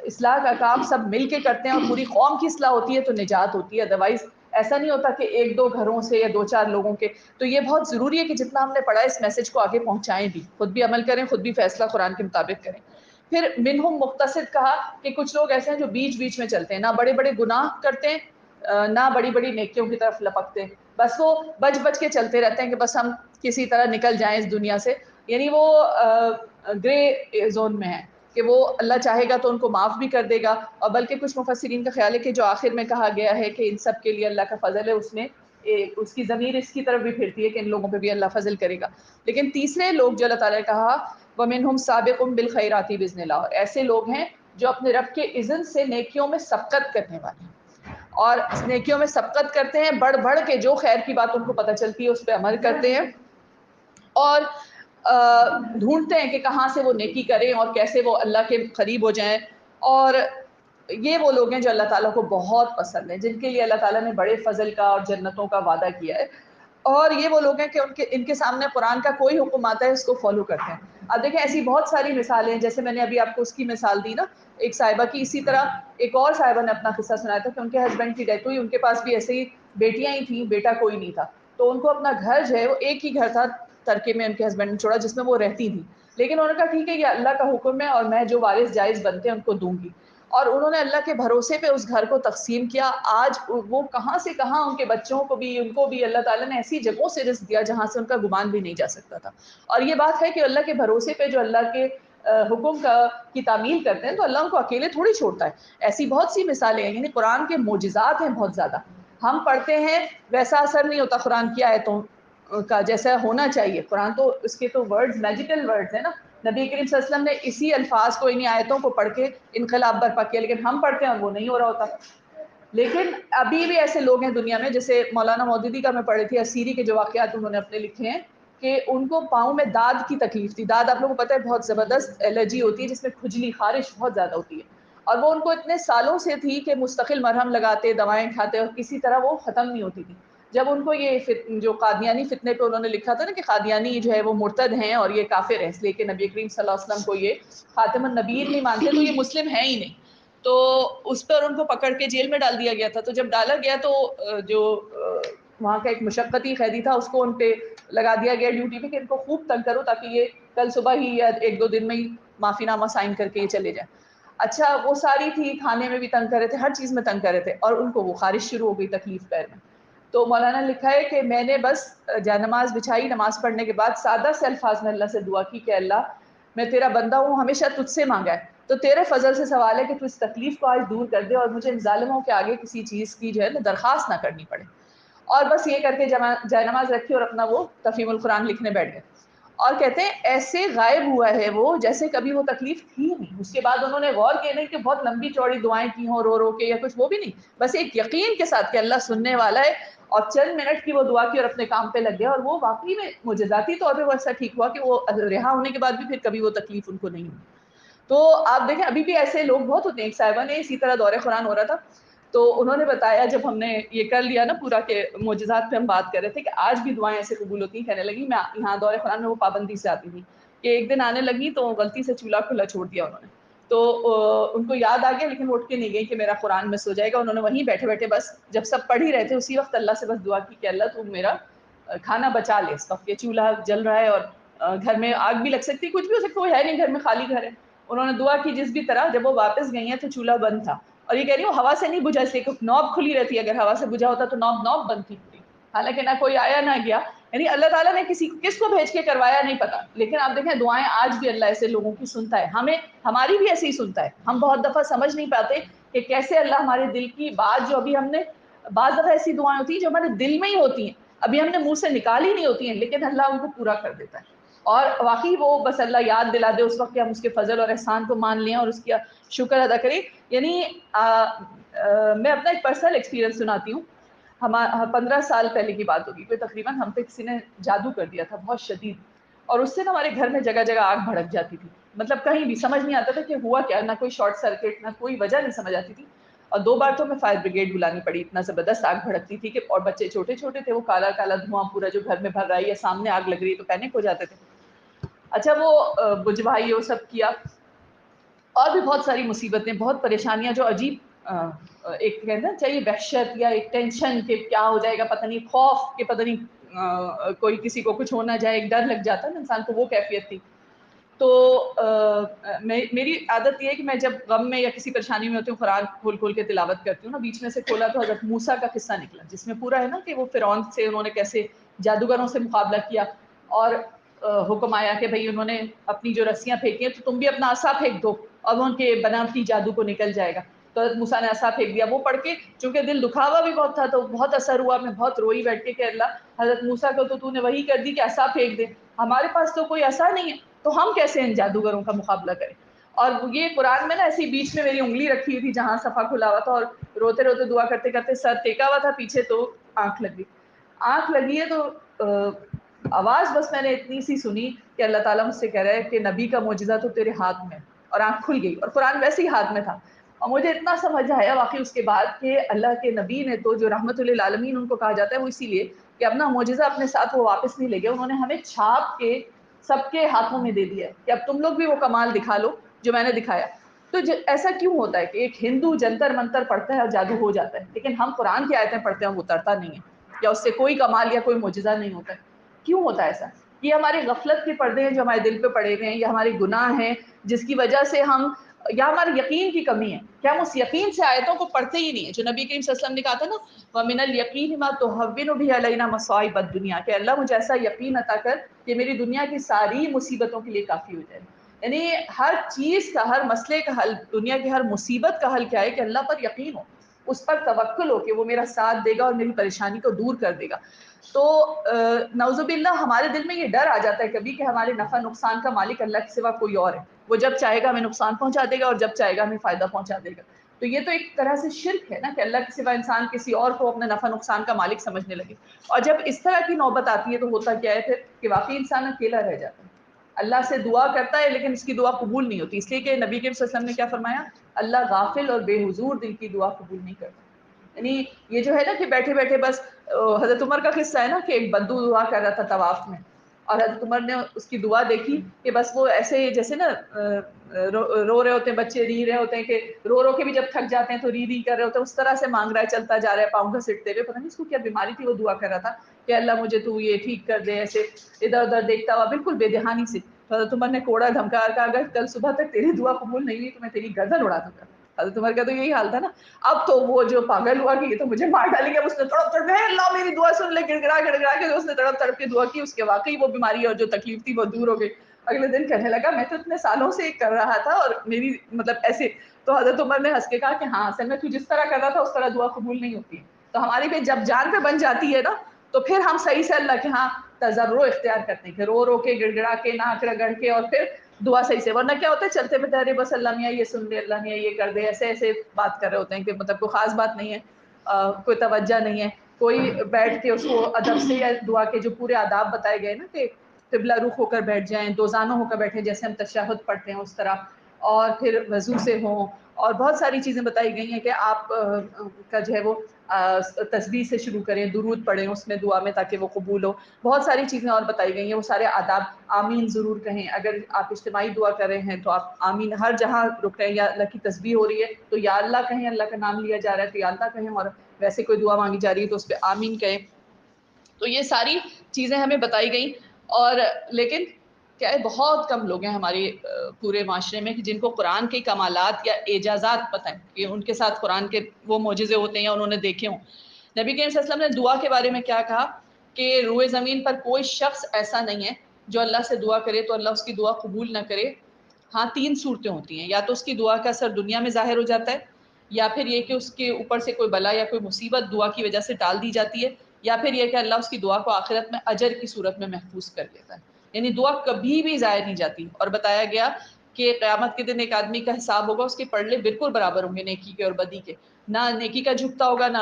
اصلاح کا کام سب مل کے کرتے ہیں اور پوری قوم کی اصلاح ہوتی ہے تو نجات ہوتی ہے. ادروائز ایسا نہیں ہوتا کہ ایک دو گھروں سے یا دو چار لوگوں کے. تو یہ بہت ضروری ہے کہ جتنا ہم نے پڑھا ہے اس میسج کو آگے پہنچائیں بھی، خود بھی عمل کریں، خود بھی فیصلہ قرآن کے مطابق کریں. پھر منہم مقتصد کہا کہ کچھ لوگ ایسے ہیں جو بیچ بیچ میں چلتے ہیں، نہ بڑے بڑے گناہ کرتے ہیں نہ بڑی بڑی نیکیوں کی طرف لپکتے ہیں، بس وہ بچ بچ کے چلتے رہتے ہیں کہ بس ہم کسی طرح نکل جائیں اس دنیا سے. یعنی وہ گرے زون میں ہے کہ وہ اللہ چاہے گا تو ان کو معاف بھی کر دے گا. اور بلکہ کچھ مفسرین کا خیال ہے کہ جو آخر میں کہا گیا ہے کہ ان سب کے لیے اللہ کا فضل ہے، اس میں اس کی ضمیر اس کی طرف بھی پھرتی ہے کہ ان لوگوں پہ بھی اللہ فضل کرے گا. لیکن تیسرے لوگ جو اللہ تعالیٰ نے کہا وَمِنْهُمْ سَابِقٌ بِالْخَيْرَاتِ بِإِذْنِ اللَّهِ، اور ایسے لوگ ہیں جو اپنے رب کے اذن سے نیکیوں میں سبقت کرنے والے ہیں، اور نیکیوں میں سبقت کرتے ہیں، بڑھ بڑھ کے جو خیر کی بات ان کو پتہ چلتی ہے اس پہ عمل کرتے ہیں، اور ڈھونڈتے ہیں کہ کہاں سے وہ نیکی کریں اور کیسے وہ اللہ کے قریب ہو جائیں. اور یہ وہ لوگ ہیں جو اللہ تعالیٰ کو بہت پسند ہیں، جن کے لیے اللہ تعالیٰ نے بڑے فضل کا اور جنتوں کا وعدہ کیا ہے. اور یہ وہ لوگ ہیں کہ ان کے سامنے قرآن کا کوئی حکم آتا ہے اس کو فالو کرتے ہیں. اب دیکھیں ایسی بہت ساری مثالیں ہیں، جیسے میں نے ابھی آپ کو اس کی مثال دی نا ایک صاحبہ کی. اسی طرح ایک اور صاحبہ نے اپنا قصہ سنایا تھا کہ ان کے ہسبینڈ کی ڈیتھ ہوئی، ان کے پاس بھی ایسے ہی بیٹیاں ہی تھیں، بیٹا کوئی نہیں تھا. تو ان کو اپنا گھر جو ہے وہ ایک ہی گھر تھا ترکے میں ان کے ہسبینڈ نے چھوڑا جس میں وہ رہتی تھی. لیکن انہوں نے کہا ٹھیک ہے یہ اللہ کا حکم ہے اور میں جو وارث جائز بنتے ہیں ان کو دوں گی. اور انہوں نے اللہ کے بھروسے پہ اس گھر کو تقسیم کیا. آج وہ کہاں سے کہاں ان کے بچوں کو بھی ان کو بھی اللہ تعالیٰ نے ایسی جگہوں سے رزق دیا جہاں سے ان کا گمان بھی نہیں جا سکتا تھا. اور یہ بات ہے کہ اللہ کے بھروسے پہ جو اللہ کے حکم کی تعمیل کرتے ہیں تو اللہ ان کو اکیلے تھوڑی چھوڑتا ہے. ایسی بہت سی مثالیں ہیں، یعنی قرآن کے معجزات ہیں بہت زیادہ. ہم پڑھتے ہیں ویسا اثر نہیں ہوتا قرآن کی آیتوں کا جیسا ہونا چاہیے. قرآن تو اس کے تو ورڈز میجیکل ورڈز ہیں نا. نبی کریم صلی اللہ علیہ وسلم نے اسی الفاظ کو انہی آیتوں کو پڑھ کے انقلاب برپا کیا، لیکن ہم پڑھتے ہیں اور وہ نہیں ہو رہا ہوتا. لیکن ابھی بھی ایسے لوگ ہیں دنیا میں، جیسے مولانا مودودی کا میں پڑھی تھی اسیری کے جو واقعات انہوں نے اپنے لکھے ہیں کہ ان کو پاؤں میں داد کی تکلیف تھی. داد آپ لوگوں کو پتہ ہے بہت زبردست الرجی ہوتی ہے جس میں کھجلی خارش بہت زیادہ ہوتی ہے، اور وہ ان کو اتنے سالوں سے تھی کہ مستقل مرہم لگاتے، دوائیں کھاتے اور کسی طرح وہ ختم نہیں ہوتی تھی. جب ان کو یہ جو قادیانی فتنے پہ انہوں نے لکھا تھا نا کہ قادیانی جو ہے وہ مرتد ہیں اور یہ کافر ہیں اس لیے کہ نبی کریم صلی اللہ علیہ وسلم کو یہ خاتم النبیین نہیں مانتے تو یہ مسلم ہیں ہی نہیں، تو اس پر ان کو پکڑ کے جیل میں ڈال دیا گیا تھا. تو جب ڈالا گیا تو جو وہاں کا ایک مشقتی قیدی تھا اس کو ان پہ لگا دیا گیا ڈیوٹی پہ کہ ان کو خوب تنگ کرو تاکہ یہ کل صبح ہی یا ایک دو دن میں ہی معافی نامہ سائن کر کے یہ چلے جائیں. اچھا وہ ساری تھی، کھانے میں بھی تنگ کر رہے تھے، ہر چیز میں تنگ کر رہے تھے، اور ان کو وہ خارش شروع ہو گئی تکلیف پیر میں. تو مولانا لکھا ہے کہ میں نے بس جانماز بچھائی، نماز پڑھنے کے بعد سادہ سے الفاظ میں اللہ سے دعا کی کہ اللہ میں تیرا بندہ ہوں، ہمیشہ تجھ سے مانگا ہے، تو تیرے فضل سے سوال ہے کہ تو اس تکلیف کو آج دور کر دے اور مجھے ان ظالموں کے آگے کسی چیز کی جو ہے نا درخواست نہ کرنی پڑے. اور بس یہ کر کے جائے نماز رکھی اور اپنا وہ تفہیم القرآن لکھنے بیٹھ گئے. اور کہتے ہیں ایسے غائب ہوا ہے وہ جیسے کبھی وہ تکلیف تھی نہیں. اس کے بعد انہوں نے غور کیا نہیں کہ بہت لمبی چوڑی دعائیں کی ہوں رو رو کے یا کچھ، وہ بھی نہیں، بس ایک یقین کے ساتھ کہ اللہ سننے والا ہے، اور چند منٹ کی وہ دعا کی اور اپنے کام پہ لگ گیا. اور وہ واقعی میں معجزاتی طور پہ وہ ایسا ٹھیک ہوا کہ وہ رہا ہونے کے بعد بھی پھر کبھی وہ تکلیف ان کو نہیں ہوئی. تو آپ دیکھیں ابھی بھی ایسے لوگ بہت ہوتے ہیں. ایک صاحبہ نے اسی طرح دور قرآن ہو رہا تھا تو انہوں نے بتایا جب ہم نے یہ کر لیا نا پورا کہ معجزات پہ ہم بات کر رہے تھے کہ آج بھی دعائیں ایسے قبول ہوتی ہیں. کہنے لگی میں یہاں دور قرآن میں وہ پابندی سے آتی تھی کہ ایک دن آنے لگی تو غلطی سے چولہا کھلا چھوڑ دیا انہوں نے. تو ان کو یاد آ گیا لیکن وہ اٹھ کے نہیں گئی کہ میرا قرآن مس ہو جائے گا. انہوں نے وہیں بیٹھے بیٹھے بس جب سب پڑھ ہی رہے تھے اسی وقت اللہ سے بس دعا کی کہ اللہ تو میرا کھانا بچا لے اس وقت. یہ چولہا جل رہا ہے اور گھر میں آگ بھی لگ سکتی, کچھ بھی ہو سکتا, کوئی ہے نہیں گھر میں, خالی گھر ہے. انہوں نے دعا کی جس بھی طرح. جب وہ واپس گئی ہیں تو چولہا بند تھا, اور یہ کہہ رہی ہوں ہوا سے نہیں بجھا, اس لیے کہ نوب کھلی رہتی ہے, اگر ہوا سے بجھا ہوتا تو نوب بند تھی پوری. حالانکہ نہ کوئی آیا نہ گیا, یعنی اللہ تعالیٰ نے کس کو بھیج کے کروایا نہیں پتا. لیکن آپ دیکھیں دعائیں آج بھی اللہ ایسے لوگوں کی سنتا ہے, ہماری بھی ایسے ہی سنتا ہے. ہم بہت دفعہ سمجھ نہیں پاتے کہ کیسے اللہ ہمارے دل کی بات, جو ابھی ہم نے بعض دفعہ ایسی دعائیں ہوتی ہیں جو ہمارے دل میں ہی ہوتی ہیں, ابھی ہم نے منہ سے نکالی نہیں ہوتی ہیں, لیکن اللہ ان کو پورا کر دیتا ہے. اور واقعی وہ بس اللہ یاد دلا دے اس وقت کہ ہم اس کے فضل اور احسان کو مان لیں اور اس کا شکر ادا کریں. یعنی میں اپنا ایک پرسنل ایکسپیرینس سناتی ہوں. 15 سال پہلے کی بات ہوگی, کوئی تقریباً ہم پہ کسی نے جادو کر دیا تھا بہت شدید, اور اس سے نا ہمارے گھر میں جگہ جگہ آگ بھڑک جاتی تھی. مطلب کہیں بھی سمجھ نہیں آتا تھا کہ ہوا کیا, نہ کوئی شارٹ سرکٹ, نہ کوئی وجہ نہیں سمجھ آتی تھی. اور 2 بار تو میں فائر بریگیڈ بلانی پڑی, اتنا زبردست آگ بھڑکتی تھی کہ, اور بچے چھوٹے چھوٹے تھے, وہ کالا کالا دھواں پورا جو گھر میں بھر رہا ہے یا سامنے آگ لگ رہی ہے تو پینک ہو جاتے تھے. اچھا وہ بجھوائی وہ سب کیا, اور بھی بہت ساری مصیبتیں, بہت پریشانیاں جو عجیب ایک کہنا چاہیے وحشت یا ایک ٹینشن کہ کیا ہو جائے گا پتہ نہیں, خوف کہ پتہ نہیں کوئی کسی کو کچھ ہونا جائے, ایک ڈر لگ جاتا ہے نا انسان کو, وہ کیفیت تھی. تو میری عادت یہ ہے کہ میں جب غم میں یا کسی پریشانی میں ہوتی ہوں قرآن کھول کھول کے تلاوت کرتی ہوں نا. بیچ میں سے کھولا تو حضرت موسیٰ کا قصہ نکلا, جس میں پورا ہے نا کہ وہ فرعون سے انہوں نے کیسے جادوگروں سے مقابلہ کیا, اور حکم آیا کہ بھئی انہوں نے اپنی جو رسیاں پھینکی ہیں تو تم بھی اپنا عصا پھینک دو, اور وہ ان کے بناوٹی جادو کو نکل جائے گا. تو حضرت موسیٰ نے عصا پھینک دیا. وہ پڑھ کے چونکہ دل دکھا ہوا بھی بہت تھا تو بہت اثر ہوا, میں بہت روئی بیٹھ کے کہ اللہ حضرت موسیٰ کو تو نے وہی کر دی کہ عصا پھینک دے, ہمارے پاس تو کوئی عصا نہیں ہے, تو ہم کیسے ان جادوگروں کا مقابلہ کریں. اور یہ قرآن میں نا ایسی بیچ میں میری انگلی رکھی ہوئی تھی جہاں صفحہ کھلا ہوا تھا, اور روتے روتے دعا کرتے کرتے سر ٹیکا ہوا تھا پیچھے, تو آنکھ لگی ہے تو آواز بس میں نے اتنی سی سنی کہ اللہ تعالیٰ مجھ سے کہہ رہا ہے کہ نبی کا معجزہ تو تیرے ہاتھ میں, اور آنکھ کھل گئی, اور قرآن ویسے ہی ہاتھ میں تھا. اور مجھے اتنا سمجھ آیا واقعی اس کے بعد کہ اللہ کے نبی نے تو, جو رحمت للعالمین ان کو کہا جاتا ہے, وہ اسی لیے کہ اپنا معجزہ اپنے ساتھ وہ واپس نہیں لے گئے, انہوں نے ہمیں چھاپ کے سب کے ہاتھوں میں دے دیا ہے کہ اب تم لوگ بھی وہ کمال دکھا لو جو میں نے دکھایا. تو ایسا کیوں ہوتا ہے کہ ایک ہندو جنتر منتر پڑھتا ہے اور جادو ہو جاتا ہے, لیکن ہم قرآن کی آیتیں پڑھتے ہیں وہ اترتا نہیں ہے, یا اس سے کوئی کمال یا کوئی معجزہ نہیں ہوتا ہے. کیوں ہوتا ہے ایسا؟ یہ ہمارے غفلت کے پردے ہیں جو ہمارے دل پہ پڑے ہوئے ہیں, یا ہمارے گناہ ہیں جس کی وجہ سے ہم, یا ہمارے یقین کی کمی ہے کہ ہم اس یقین سے آیتوں کو پڑھتے ہی نہیں ہیں. جو نبی کریم صلی اللہ علیہ وسلم نے کہا تھا نا, وَمِنَ الْيَقِينِ مَا تُهَوِّنُ بِهِ عَلَيْنَا مَصَائِبَ الدُّنْيَا, کہ اللہ مجھے ایسا یقین عطا کر کہ میری دنیا کی ساری مصیبتوں کے لیے کافی ہو جائے. یعنی ہر چیز کا, ہر مسئلے کا حل, دنیا کی ہر مصیبت کا حل کیا ہے کہ اللہ پر یقین ہو, اس پر توکل ہو کہ وہ میرا ساتھ دے گا اور میری پریشانی کو دور کر دے گا. تو نعوذ باللہ ہمارے دل میں یہ ڈر آ جاتا ہے کبھی کہ ہمارے نفع نقصان کا مالک اللہ کے سوا کوئی اور ہے, وہ جب چاہے گا ہمیں نقصان پہنچا دے گا اور جب چاہے گا ہمیں فائدہ پہنچا دے گا. تو یہ تو ایک طرح سے شرک ہے نا کہ اللہ کے سوا انسان کسی اور کو اپنے نفع نقصان کا مالک سمجھنے لگے. اور جب اس طرح کی نوبت آتی ہے تو ہوتا کیا ہے پھر کہ واقعی انسان اکیلا رہ جاتا ہے, اللہ سے دعا کرتا ہے لیکن اس کی دعا قبول نہیں ہوتی, اس لیے کہ نبی کریم صلی اللہ علیہ وسلم نے کیا فرمایا, اللہ غافل اور بے حضور دل کی دعا قبول نہیں کرتا. یعنی یہ جو ہے نا کہ بیٹھے بیٹھے بس, حضرت عمر کا قصہ ہے نا کہ ایک بدو دعا کر رہا تھا طواف میں, اور حضرت عمر نے اس کی دعا دیکھی کہ بس وہ ایسے جیسے نا رو رہے ہوتے ہیں بچے, ری رہے ہوتے ہیں کہ رو کے بھی جب تھک جاتے ہیں تو ری کر رہے ہوتے ہیں, اس طرح سے مانگ رہا ہے, چلتا جا رہا ہے پاؤں گھسیٹتے ہوئے, پتہ نہیں اس کو کیا بیماری تھی, وہ دعا کر رہا تھا کہ اللہ مجھے تو یہ ٹھیک کر دے, ایسے ادھر ادھر دیکھتا ہوا بالکل بے دہانی سے. حضرت عمر نے کوڑا دھمکا کہا اگر کل صبح تک تیری دعا قبول نہیں ہوئی تو میں تیری گردن اڑا دوں گا. حضرت عمر کا تو یہی حال تھا نا. اب تو وہ جو پاگل ہوا کہ یہ تو مجھے مار ڈالیں گے, اس نے تڑپ تڑپ اللہ میری دعا سن لے, گڑگڑا کے اس نے تڑپ تڑپ کے دعا کی, اس کے واقعی وہ بیماری اور جو تکلیف تھی وہ دور ہو گئی. اگلے دن کہنے لگا میں تو اتنے سالوں سے کر رہا تھا اور میری مطلب ایسے. تو حضرت عمر نے ہنس کے کہا کہ ہاں اصل میں تو جس طرح کر رہا تھا اس طرح دعا قبول نہیں ہوتی. تو ہماری پہ جب جان پہ بن جاتی ہے نا تو پھر ہم صحیح سے اللہ کے ہاں تضرع اختیار کرتے ہیں کہ رو کے گڑ گڑا کے ناک رگڑ کے اور پھر دعا صحیح سے. ورنہ کیا ہوتا ہے چلتے پہ ارے بس اللہ میاں یہ سن لے, اللہ میاں یہ کر دے, ایسے ایسے بات کر رہے ہوتے ہیں کہ مطلب کوئی خاص بات نہیں ہے, کوئی توجہ نہیں ہے, کوئی بیٹھ کے اس کو ادب سے یا دعا کے جو پورے آداب بتائے گئے نا کہ قبلہ رخ ہو کر بیٹھ جائیں, دو زانوں ہو کر بیٹھیں جیسے ہم تشہد پڑھتے ہیں اس طرح, اور پھر وضو سے ہوں، اور بہت ساری چیزیں بتائی گئی ہیں کہ آپ کا جو ہے وہ تسبیح سے شروع کریں، درود پڑھیں اس میں دعا میں تاکہ وہ قبول ہو. بہت ساری چیزیں اور بتائی گئی ہیں، وہ سارے آداب. آمین ضرور کہیں، اگر آپ اجتماعی دعا کر رہے ہیں تو آپ آمین ہر جہاں رک رہے ہیں، یا اللہ کی تسبیح ہو رہی ہے تو یا اللہ کہیں، اللہ کا نام لیا جا رہا ہے تو یا اللہ کہیں، اور ویسے کوئی دعا مانگی جا رہی ہے تو اس پہ آمین کہیں. تو یہ ساری چیزیں ہمیں بتائی گئیں. اور لیکن کیا ہے، بہت کم لوگ ہیں ہمارے پورے معاشرے میں کہ جن کو قرآن کے کمالات یا اعجازات پتہ ہیں، کہ ان کے ساتھ قرآن کے وہ معجزے ہوتے ہیں یا انہوں نے دیکھے ہوں. نبی کریم صلی اللہ علیہ وسلم نے دعا کے بارے میں کیا کہا کہ روئے زمین پر کوئی شخص ایسا نہیں ہے جو اللہ سے دعا کرے تو اللہ اس کی دعا قبول نہ کرے. ہاں 3 صورتیں ہوتی ہیں، یا تو اس کی دعا کا اثر دنیا میں ظاہر ہو جاتا ہے، یا پھر یہ کہ اس کے اوپر سے کوئی بلا یا کوئی مصیبت دعا کی وجہ سے ٹال دی جاتی ہے، یا پھر یہ کہ اللہ اس کی دعا کو آخرت میں اجر کی صورت میں محفوظ کر لیتا ہے. یعنی دعا کبھی بھی ضائع نہیں جاتی. اور بتایا گیا کہ قیامت کے دن ایک آدمی کا حساب ہوگا، اس کے پڑھلے بالکل برابر ہوں گے نیکی کے اور بدی کے، نہ نیکی کا جھکتا ہوگا نہ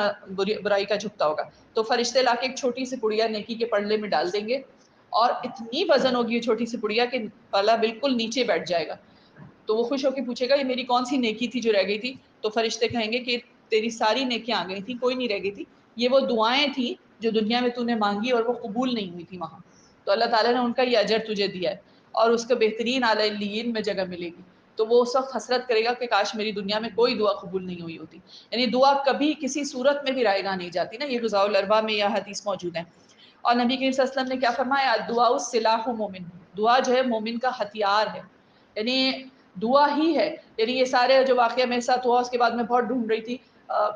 برائی کا جھکتا ہوگا. تو فرشتے لا کے ایک چھوٹی سی پڑیا نیکی کے پڑھلے میں ڈال دیں گے، اور اتنی وزن ہوگی یہ چھوٹی سی پڑیا کہ پلا بالکل نیچے بیٹھ جائے گا. تو وہ خوش ہو کے پوچھے گا یہ میری کون سی نیکی تھی جو رہ گئی تھی؟ تو فرشتے کہیں گے کہ تیری ساری نیکیاں آ گئی تھی، کوئی نہیں رہ گئی تھی، یہ وہ دعائیں تھیں جو دنیا میں تو نے مانگی اور وہ قبول نہیں ہوئی تھی وہاں، تو اللہ تعالیٰ نے ان کا یہ اجر تجھے دیا ہے اور اس کا بہترین اعلی علیین میں جگہ ملے گی. تو وہ اس وقت حسرت کرے گا کہ کاش میری دنیا میں کوئی دعا قبول نہیں ہوئی ہوتی. یعنی دعا کبھی کسی صورت میں بھی رائے گاہ نہیں جاتی نا، یہ غذاء الاربع میں یہ حدیث موجود ہے. اور نبی کریم صلی اللہ علیہ وسلم نے کیا فرمایا، دعا سلاح مومن، دعا جو ہے مومن کا ہتھیار ہے. یعنی دعا ہی ہے. یعنی یہ سارے جو واقعہ میرے ساتھ ہوا اس کے بعد میں بہت ڈھونڈ رہی تھی،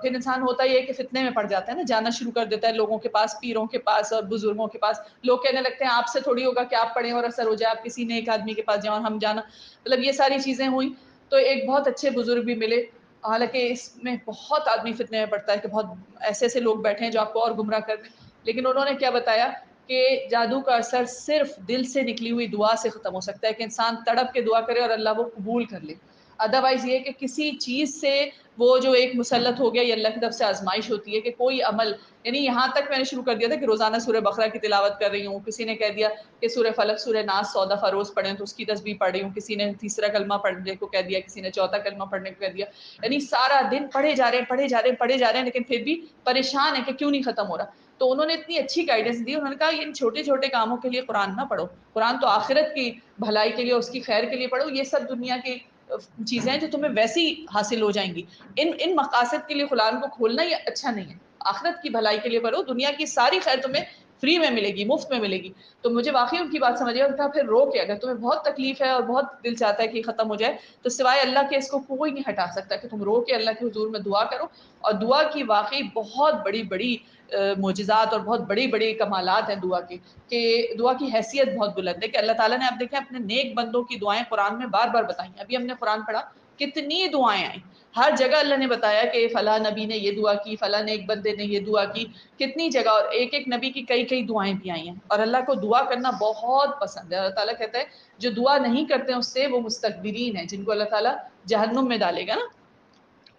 پھر انسان ہوتا ہی ہے کہ فتنے میں پڑ جاتا ہے نا، جانا شروع کر دیتا ہے لوگوں کے پاس، پیروں کے پاس اور بزرگوں کے پاس. لوگ کہنے لگتے ہیں آپ سے تھوڑی ہوگا کہ آپ پڑھیں اور اثر ہو جائے، آپ کسی نیک آدمی کے پاس جاؤ اور ہم جانا. مطلب یہ ساری چیزیں ہوئیں. تو ایک بہت اچھے بزرگ بھی ملے، حالانکہ اس میں بہت آدمی فتنے میں پڑتا ہے کہ بہت ایسے ایسے لوگ بیٹھے ہیں جو آپ کو اور گمراہ کر دیں. لیکن انہوں نے کیا بتایا کہ جادو کا اثر صرف دل سے نکلی ہوئی دعا سے ختم ہو سکتا ہے، کہ انسان تڑپ کے دعا کرے اور اللہ وہ قبول کر لے. ادروائز یہ کہ کسی چیز سے وہ جو ایک مسلط ہو گیا، یہ اللہ کی طرف سے آزمائش ہوتی ہے کہ کوئی عمل، یعنی یہاں تک میں نے شروع کر دیا تھا کہ روزانہ سورہ بقرہ کی تلاوت کر رہی ہوں، کسی نے کہہ دیا کہ سورہ فلق سورہ ناس 100 دفعہ روز پڑھیں تو اس کی تسبیح پڑھ رہی ہوں، کسی نے تیسرا کلمہ پڑھنے کو کہہ دیا، کسی نے چوتھا کلمہ پڑھنے کو کہہ دیا. یعنی سارا دن پڑھے جا رہے ہیں پڑھے جا رہے ہیں پڑھے جا رہے ہیں، لیکن پھر بھی پریشان ہے کہ کیوں نہیں ختم ہو رہا. تو انہوں نے اتنی اچھی گائیڈنس دی، انہوں نے کہا ان چھوٹے چھوٹے کاموں کے لیے قرآن نہ پڑھو، قرآن تو آخرت کی بھلائی کے لیے اس کی خیر کے لیے پڑھو. یہ سب دنیا کی چیزیں ہیں جو تمہیں ویسی حاصل ہو جائیں گی. ان مقاصد کے لیے قرآن کو کھولنا یہ اچھا نہیں ہے. آخرت کی بھلائی کے لیے پڑھو، دنیا کی ساری خیر تمہیں فری میں ملے گی، مفت میں ملے گی. تو مجھے واقعی ان کی بات سمجھ آئی. پھر رو کے اگر تمہیں بہت تکلیف ہے اور بہت دل چاہتا ہے کہ ختم ہو جائے تو سوائے اللہ کے اس کو کوئی نہیں ہٹا سکتا کہ تم رو کے اللہ کے حضور میں دعا کرو. اور دعا کی واقعی بہت بڑی بڑی معجزات اور بہت بڑی بڑی کمالات ہیں دعا کے، کہ دعا کی حیثیت بہت بلند ہے. کہ اللہ تعالیٰ نے آپ دیکھیں اپنے نیک بندوں کی دعائیں قرآن میں بار بار بتائی ہیں. ابھی ہم نے قرآن پڑھا، کتنی دعائیں آئیں، ہر جگہ اللہ نے بتایا کہ فلاں نبی نے یہ دعا کی، فلاں نیک بندے نے یہ دعا کی. کتنی جگہ، اور ایک ایک نبی کی کئی کئی دعائیں بھی آئی ہیں. اور اللہ کو دعا کرنا بہت پسند ہے. اللہ تعالیٰ کہتا ہے جو دعا نہیں کرتے ہیں اس سے وہ مستکبرین ہیں، جن کو اللہ تعالیٰ جہنم میں ڈالے گا نا.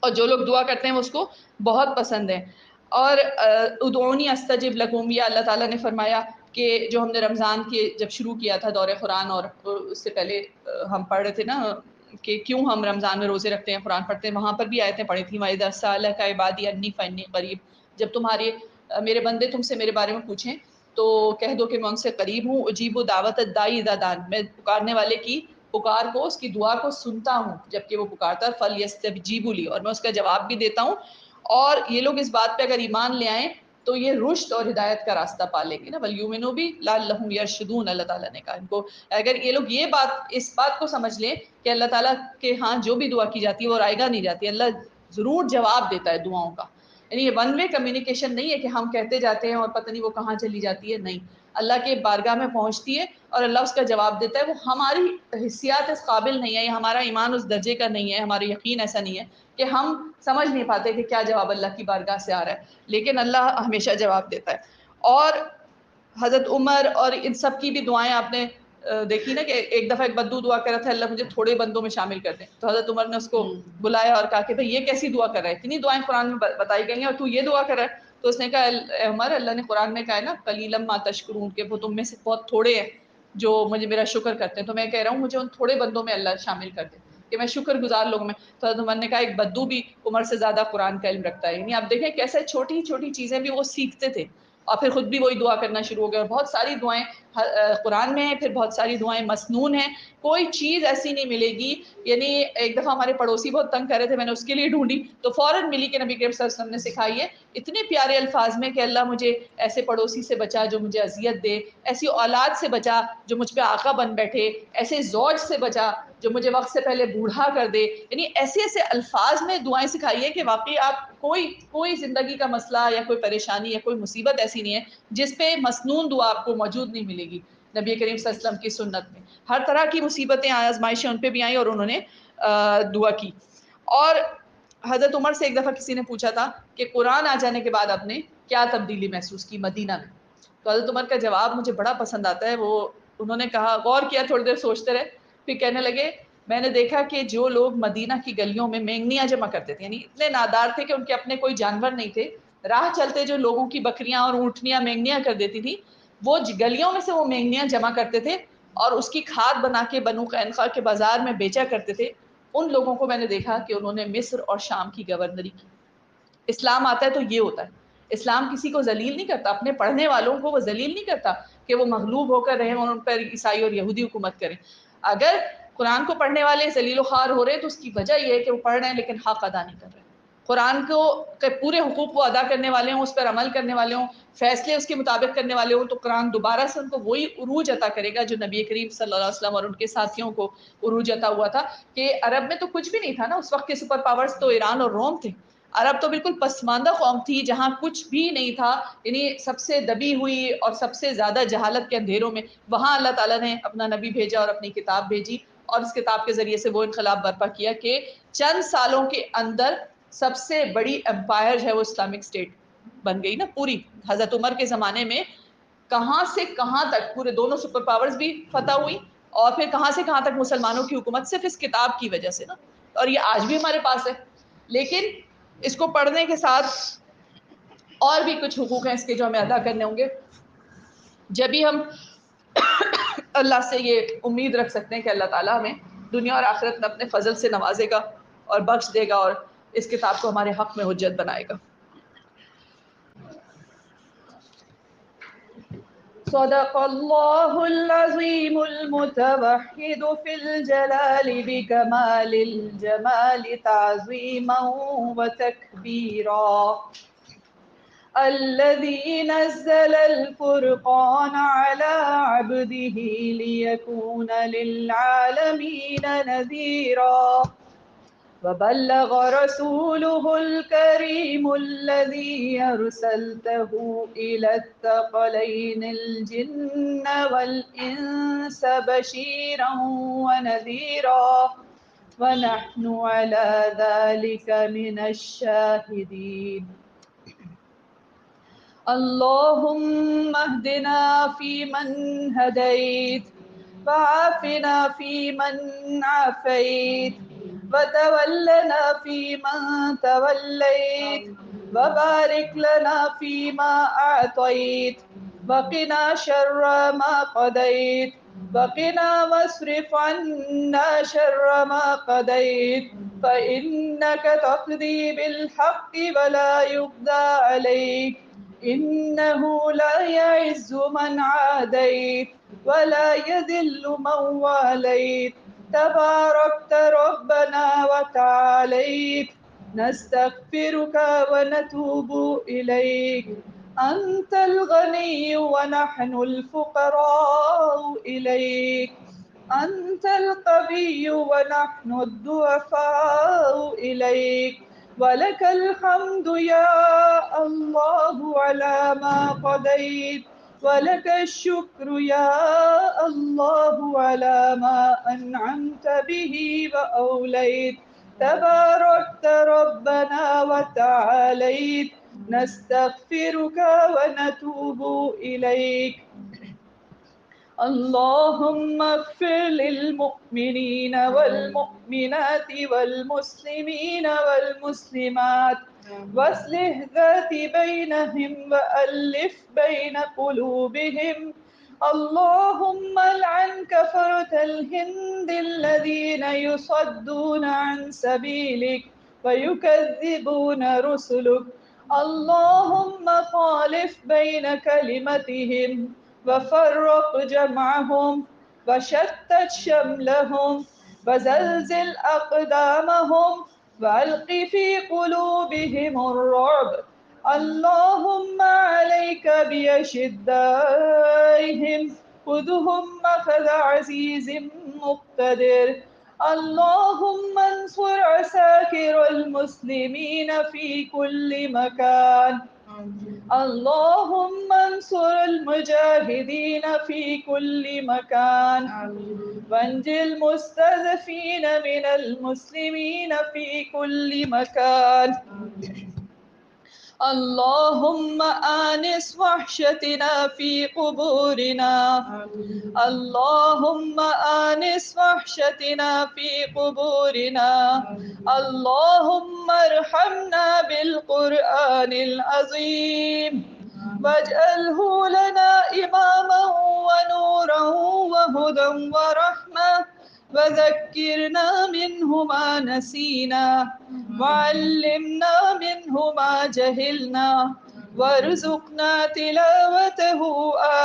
اور جو لوگ دعا کرتے ہیں اس کو بہت پسند ہے. اور ادعونی استجب لکم، یہ اللہ تعالیٰ نے فرمایا کہ جو ہم نے رمضان کے جب شروع کیا تھا دورہ قرآن، اور اس سے پہلے ہم پڑھ رہے تھے نا کہ کیوں ہم رمضان میں روزے رکھتے ہیں، قرآن پڑھتے ہیں، وہاں پر بھی آیتیں پڑھی تھیں. وَإِذَا سَأَلَكَ عِبَادِي عَنِّي فَإِنِّي قَرِيبٌ، جب تمہارے میرے بندے تم سے میرے بارے میں پوچھیں تو کہہ دو کہ میں ان سے قریب ہوں. اجیب دعوت الداعی اذا دعان، میں پکارنے والے کی پکار کو، اس کی دعا کو سنتا ہوں جب کہ وہ پکارتا ہے. فَلْيَسْتَجِيبُوا لِي، اور میں اس کا جواب بھی دیتا ہوں. اور یہ لوگ اس بات پہ اگر ایمان لے آئیں تو یہ رشد اور ہدایت کا راستہ پا لیں گے نا. وَلْيُؤْمِنُوا بِي لَعَلَّهُمْ يَرْشُدُونَ، اللہ تعالیٰ نے کہا ان کو اگر یہ لوگ اس بات کو سمجھ لیں کہ اللہ تعالیٰ کے ہاں جو بھی دعا کی جاتی ہے وہ رائے گاہ نہیں جاتی، اللہ ضرور جواب دیتا ہے دعاؤں کا. یعنی یہ ون وے کمیونیکیشن نہیں ہے کہ ہم کہتے جاتے ہیں اور پتہ نہیں وہ کہاں چلی جاتی ہے. نہیں، اللہ کے بارگاہ میں پہنچتی ہے اور اللہ اس کا جواب دیتا ہے. وہ ہماری حسیات اس قابل نہیں ہے، یا ہمارا ایمان اس درجے کا نہیں ہے، ہمارا یقین ایسا نہیں ہے کہ ہم سمجھ نہیں پاتے کہ کیا جواب اللہ کی بارگاہ سے آ رہا ہے، لیکن اللہ ہمیشہ جواب دیتا ہے. اور حضرت عمر اور ان سب کی بھی دعائیں آپ نے دیکھی نا کہ ایک دفعہ ایک بدو دعا کر رہا تھا اللہ مجھے تھوڑے بندوں میں شامل کر دیں، تو حضرت عمر نے اس کو بلایا اور کہا کہ بھئی یہ کیسی دعا کر رہا ہے، اتنی دعائیں قرآن میں بتائی گئی ہیں اور تو یہ دعا کر رہا ہے. تو اس نے کہا اے عمر، اللہ نے قرآن میں کہا ہے نا قلیلا ما تشکرون، کہ وہ تم میں سے بہت تھوڑے ہیں جو مجھے میرا شکر کرتے ہیں، تو میں کہہ رہا ہوں مجھے ان تھوڑے بندوں میں اللہ شامل کر دے. کہ میں شکر گزار لوگوں میں. تو حضرت عمر نے کہا ایک بدو بھی عمر سے زیادہ قرآن کا علم رکھتا ہے. یعنی آپ دیکھیں کیسے چھوٹی چھوٹی چیزیں بھی وہ سیکھتے تھے اور پھر خود بھی وہی دعا کرنا شروع ہو گیا. اور بہت ساری دعائیں قرآن میں ہیں, پھر بہت ساری دعائیں مسنون ہیں. کوئی چیز ایسی نہیں ملے گی. یعنی ایک دفعہ ہمارے پڑوسی بہت تنگ کر رہے تھے, میں نے اس کے لیے ڈھونڈی تو فوراً ملی کہ نبی کریم صلی اللہ علیہ وسلم نے سکھائی ہے اتنے پیارے الفاظ میں کہ اللہ مجھے ایسے پڑوسی سے بچا جو مجھے اذیت دے, ایسی اولاد سے بچا جو مجھ پہ آقا بن بیٹھے, ایسے زوج سے بچا جو مجھے وقت سے پہلے بوڑھا کر دے. یعنی ایسے ایسے الفاظ میں دعائیں سکھائی ہے کہ واقعی آپ کوئی زندگی کا مسئلہ یا کوئی پریشانی یا کوئی مصیبت ایسی نہیں ہے جس پہ مسنون دعا آپ کو موجود نہیں ملے گی نبی کریم صلی اللہ علیہ وسلم کی سنت میں. ہر طرح کی مصیبتیں آزمائشیں ان پہ بھی آئیں اور انہوں نے دعا کی. اور حضرت عمر سے ایک دفعہ کسی نے پوچھا تھا کہ قرآن آ جانے کے بعد آپ نے کیا تبدیلی محسوس کی مدینہ میں, تو حضرت عمر کا جواب مجھے بڑا پسند آتا ہے. وہ انہوں نے کہا, غور کیا, تھوڑی دیر سوچتے رہے, پھر کہنے لگے میں نے دیکھا کہ جو لوگ مدینہ کی گلیوں میں مینگنیاں جمع کرتے تھے, یعنی اتنے نادار تھے کہ ان کے اپنے کوئی جانور نہیں تھے, راہ چلتے جو لوگوں کی بکریاں اور اونٹنیاں مینگنیاں کر دیتی تھی, وہ گلیوں میں سے وہ مینگنیاں جمع کرتے تھے اور اس کی کھاد بنا کے بنو قینقاع کے بازار میں بیچا کرتے تھے. ان لوگوں کو میں نے دیکھا کہ انہوں نے مصر اور شام کی گورنری کی. اسلام آتا ہے تو یہ ہوتا ہے, اسلام کسی کو ذلیل نہیں کرتا, اپنے پڑھنے والوں کو وہ ذلیل نہیں کرتا کہ وہ مغلوب ہو کر رہیں اور ان پر عیسائی اور یہودی حکومت کریں. اگر قرآن کو پڑھنے والے ذلیل و خوار ہو رہے ہیں تو اس کی وجہ یہ ہے کہ وہ پڑھ رہے ہیں لیکن حق ادا نہیں کر رہے. قرآن کو پورے حقوق کو ادا کرنے والے ہوں, اس پر عمل کرنے والے ہوں, فیصلے اس کے مطابق کرنے والے ہوں, تو قرآن دوبارہ سے ان کو وہی عروج عطا کرے گا جو نبی کریم صلی اللہ علیہ وسلم اور ان کے ساتھیوں کو عروج عطا ہوا تھا. کہ عرب میں تو کچھ بھی نہیں تھا نا, اس وقت کے سپر پاورز تو ایران اور روم تھے. عرب تو بالکل پسماندہ قوم تھی جہاں کچھ بھی نہیں تھا, یعنی سب سے دبی ہوئی اور سب سے زیادہ جہالت کے اندھیروں میں وہاں اللہ تعالیٰ نے اپنا نبی بھیجا اور اپنی کتاب بھیجی, اور اس کتاب کے ذریعے سے وہ انقلاب برپا کیا کہ چند سالوں کے اندر سب سے بڑی امپائر ہے وہ اسلامک اسٹیٹ بن گئی نا پوری. حضرت عمر کے زمانے میں کہاں سے کہاں تک پورے دونوں سپر پاورز بھی فتح ہوئی, اور پھر کہاں سے کہاں تک مسلمانوں کی حکومت صرف اس کتاب کی وجہ سے نا. اور یہ آج بھی ہمارے پاس ہے, لیکن اس کو پڑھنے کے ساتھ اور بھی کچھ حقوق ہیں اس کے جو ہمیں ادا کرنے ہوں گے. جب بھی ہم اللہ سے یہ امید رکھ سکتے ہیں کہ اللہ تعالیٰ ہمیں دنیا اور آخرت میں اپنے فضل سے نوازے گا اور بخش دے گا اور اس کتاب کو ہمارے حق میں حجت بنائے گا. صدق اللہ العظیم المتوحد فی الجلال بکمال الجمال تعظیما وتکبیرا. الذي نزل الفرقان على عبده ليكون للعالمين نذيرا. وبلغ رسوله الكريم الذي أرسلته إلى الثقلين الجن والإنس بشيرا ونذيرا, ونحن على ذلك من الشاهدين. اللهم اهدنا فيمن هديت, وعافنا فيمن عافيت, وتولنا فيمن توليت, وبارك لنا فيما أعطيت, وقنا شر ما قضيت, وقنا واصرف عنا شر ما قضيت, فإنك تقضي بالحق ولا يقضى عليك, إنه لا يعز من عاديت ولا يذل من واليت, تباركت ربنا وتعاليت. نستغفرك ونتوب إليك, أنت الغني ونحن الفقراء إليك, أنت القوي ونحن الضعفاء إليك, ولك الحمد يا الله على ما قضيت, ولك الشكر يا الله على ما أنعمت به وأوليت. تباركت ربنا وتعاليت. نستغفرك ونتوب إليك. اللهم اغفر للمؤمنين والمؤمنات والمسلمين والمسلمات, واصلح ذات بينهم وألف بين قلوبهم, اللهم العن كفرة الهند الذين يصدون عن سبيلك ويكذبون رسلك. اللهم خالف بين كلمتهم وفرق جمعهم وشتت شملهم وزلزل أقدامهم وألق في قلوبهم الرعب. اللهم عليك بأشدائهم خذهم أخذ عزيز مقتدر. اللهم انصر عساكر المسلمين في كل مكان. اللهم انصر المجاهدين في كل مكان وانج المستضعفين من المسلمين في كل مكان. اللهم آنس وحشتنا في قبورنا. اللهم آنس وحشتنا في قبورنا. اللهم ارحمنا بالقرآن العظيم واجعله لنا إماما ونورا وهدى ورحمة وذكرنا منه ما نسينا وعلمنا منه ما جهلنا وارزقنا تلاوته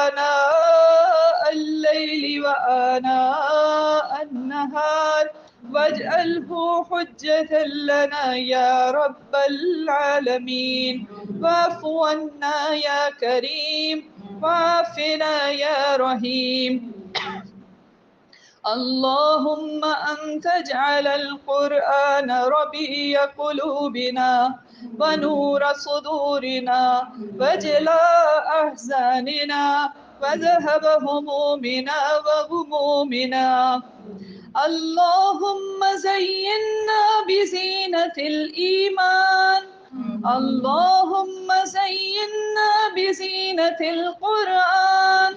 آناء الليل وآناء النهار واجعله حجة لنا يا رب العالمين. واعف عنا يا كريم وعافنا يا رحيم. اللهم أن تجعل القرآن ربيع قلوبنا ونور صدورنا وجلاء أحزاننا وذهب همومنا وغمومنا. اللهم زينا بزينة الإيمان. اللهم زينا بزينة القرآن.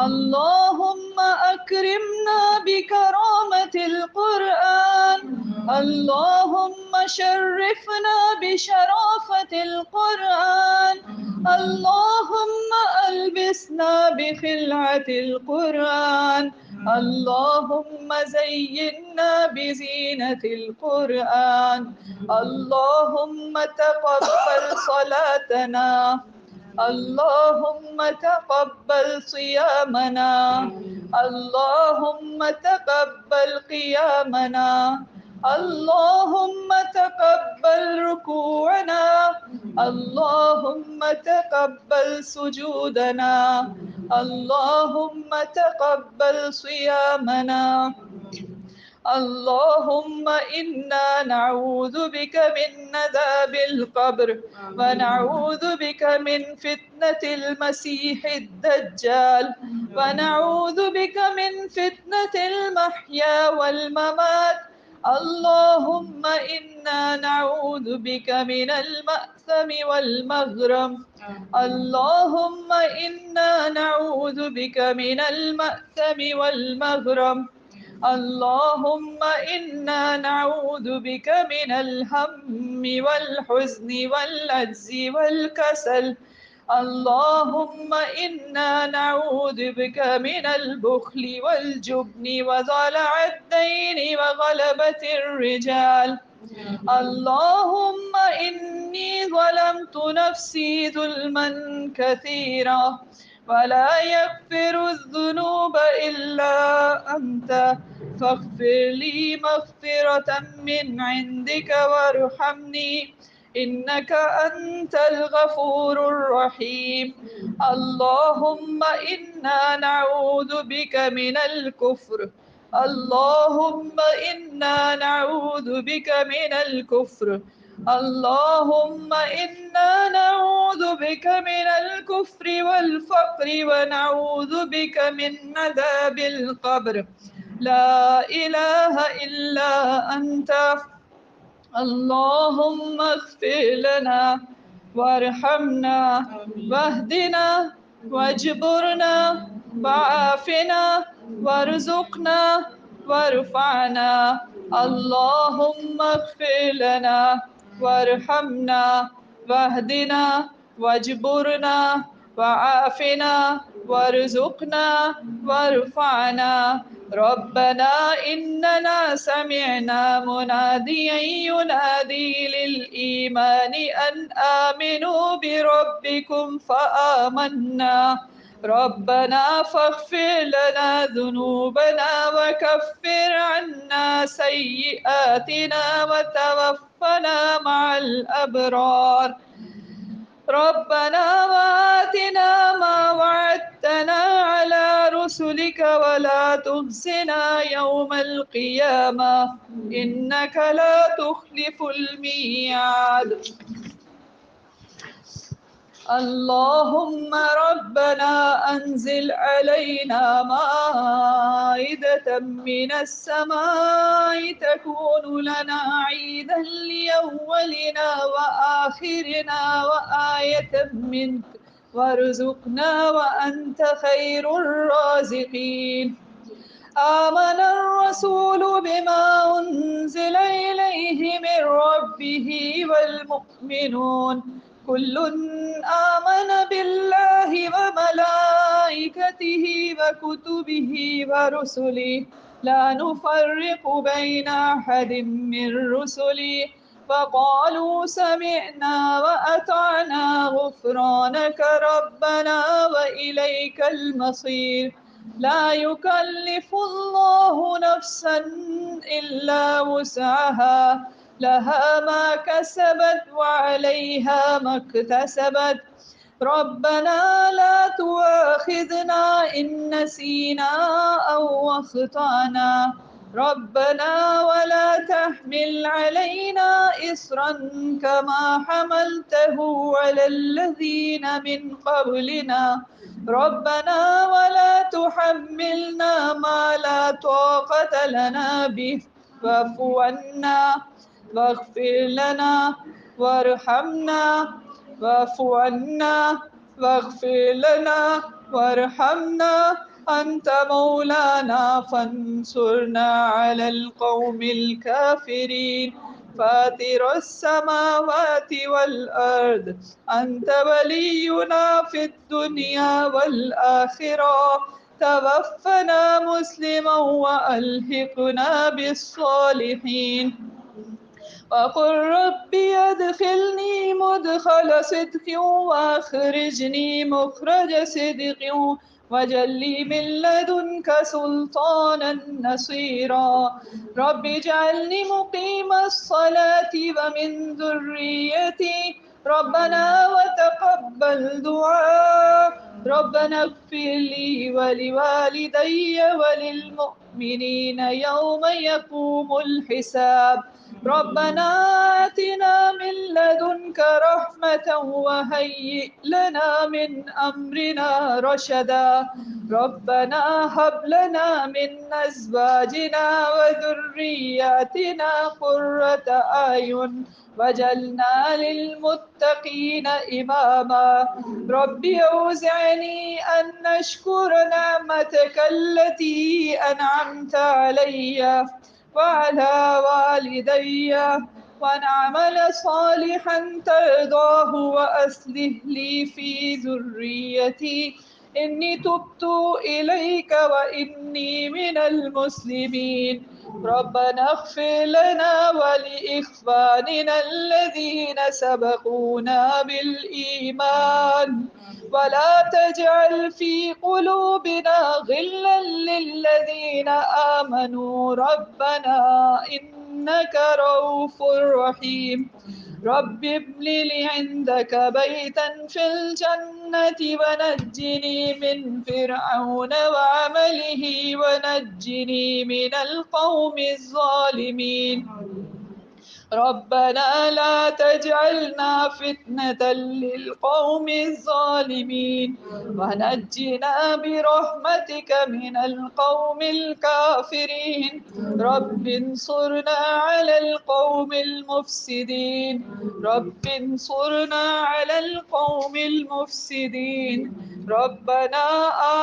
اللهم أكرمنا بكرامة القرآن. اللهم شرفنا بشرافة القرآن. اللهم ألبسنا بخلعة القرآن. اللهم زينا بزينة القرآن. اللهم تقبل صلاتنا. اللهم تقبل صيامنا. اللهم تقبل قيامنا. اللهم تقبل ركوعنا. اللهم تقبل سجودنا. اللهم تقبل صيامنا. اللهم إنا نعوذ بك من عذاب القبر ونعوذ بك من فتنة المسيح الدجال ونعوذ بك من فتنة المحيا والممات. اللهم إنا نعوذ بك من المأثم والمغرم. اللهم إنا نعوذ بك من المأثم والمغرم. اللهم إنا نعوذ بك من الهم والحزن والعجز والكسل. اللهم إنا نعوذ بك من البخل والجبن وضلع الدين وغلبة الرجال. اللهم إني ظلمت نفسي ظلما كثيرا ولا يغفر الذنوب إلا أنت فاغفر لي مغفرة من عندك وارحمني إنك أنت الغفور الرحيم. اللهم إنا نعوذ بك من الكفر. اللهم إنا نعوذ بك من الكفر. اللهم إنا نعوذ بك من الكفر والفقر ونعوذ بك من عذاب القبر. لا إله إلا أنت. اللهم اغفر لنا وارحمنا واهدنا واجبرنا وعافنا وارزقنا وارفعنا. اللهم اغفر لنا وارحمنا واهدنا واجبرنا وعافنا وارزقنا وارفعنا. ربنا إننا سمعنا مناديا ينادي للإيمان أن آمنوا بربكم فآمنا. ربنا فاغفر لنا ذنوبنا وكفر عنا سيئاتنا وتوفنا مع الأبرار. ربنا وآتنا ما وعدتنا على رسلك ولا تخزنا يوم القيامة إنك لا تخلف الميعاد. اللهم ربنا أنزل علينا مائدة من السماء تكون لنا عيدا لأولنا وآخرنا وآية منك وارزقنا وأنت خير الرازقين. آمن الرسول بما أنزل إليه من ربه والمؤمنون كل آمن بالله وملائكته وكتبه ورسله لا نفرق بين أحد من رسله فقالوا سمعنا وأطعنا غفرانك ربنا وإليك المصير. لا يكلف الله نفسا إلا وسعها لها ما كسبت وعليها ما اكتسبت. ربنا لا تؤاخذنا إن نسينا أو أخطأنا. ربنا ولا تحمل علينا إصرا كما حملته على الذين من قبلنا. ربنا ولا تحملنا ما لا طاقة لنا به واعف عنا واغفر لنا وارحمنا. واعف عنا واغفر لنا وارحمنا أنت مولانا فانصرنا على القوم الكافرين. فاطر السماوات والأرض أنت ولينا في الدنيا والآخرة توفنا مسلما وألحقنا بالصالحين. وقل ربي أدخلني مدخل صدق وأخرجني مخرج صدق واجعل لي من لدنك سلطانا نصيرا. رب اجعلني مقيم الصلاة ومن ذريتي ربنا وتقبل دعاء. ربنا اغفر لي ولوالدي وللمؤمنين يوم يقوم الحساب. ربنا آتنا من لدنك رحمة وهيئ لنا من أمرنا رشدا. ربنا هب لنا من أزواجنا وذرياتنا قرة أعين واجعلنا للمتقين إماما. رب أوزعني أن أشكر نعمتك التي أنعمت علي وعلى والدي وأن أعمل صالحا ترضاه وأصلح لي في ذريتي إني تبت إليك وإني من المسلمين. ربنا اغفر لنا ولإخواننا الذين سبقونا بالإيمان ولا تجعل في قلوبنا غلا للذين آمنوا ربنا إنك رؤوف رحيم. رب ابن لي عندك بيتا في الجنة ونجني من فرعون وعمله ونجني من القوم الظالمين. ربنا لا تجعلنا فتنة للقوم الظالمين ونجنا برحمتك من القوم الكافرين. رب انصرنا على القوم المفسدين. رب انصرنا على القوم المفسدين. ربنا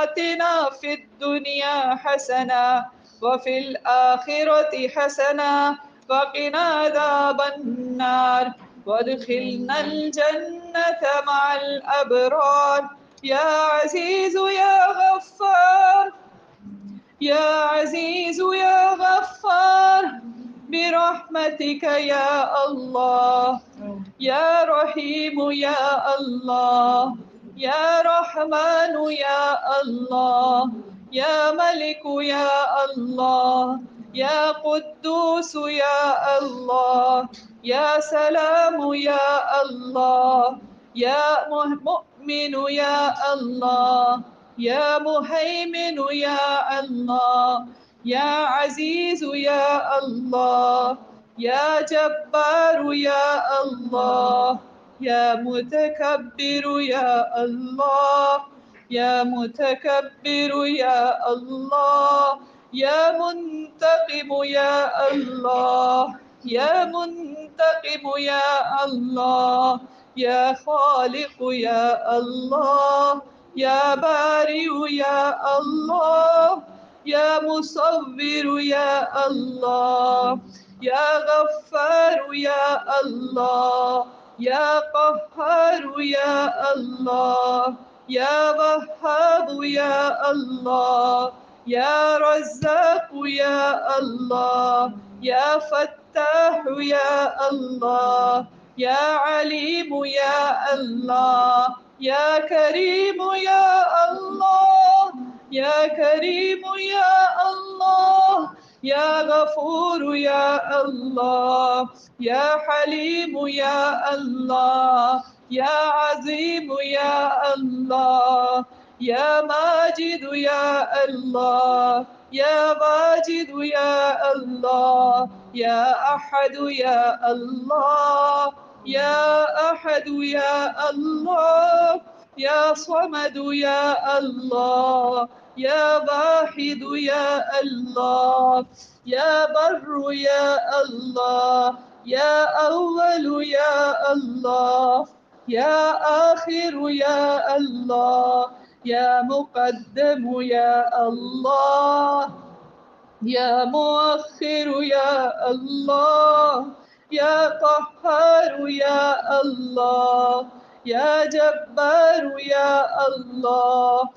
آتنا في الدنيا حسنة وفي الآخرة حسنة وقنا عذاب النار وادخلنا الجنة مع الأبرار. يا عزيز يا غفار، يا عزيز يا غفار برحمتك يا الله. يا رحيم يا الله، يا رحمن يا الله، يا ملك يا الله، يا قدوس يا الله، يا سلام يا الله، يا مؤمن يا الله، يا مهيمن يا الله، يا عزيز يا الله، يا جبار يا الله، يا متكبر يا الله، يا متكبر يا الله، يا منتقم يا الله، يا منتقم يا الله، يا خالق يا الله، يا بارئ يا الله، يا مصور يا الله، يا غفار يا الله، يا قهار يا الله، يا وهاب يا الله، يا رزاق يا الله، يا فتاح يا الله، يا عليم يا الله، يا كريم يا الله، يا كريم يا الله، يا غفور يا الله، يا حليم يا الله، يا عظيم يا الله، يا ماجد يا الله، يا واجد يا الله، يا أحد يا الله، يا أحد يا الله، يا صمد يا الله، يا واحد يا الله، يا بر يا الله، يا أول يا الله، يا آخر يا الله، يا مقدم يا الله، يا مؤخر يا الله، يا قهار يا الله، يا جبار يا الله،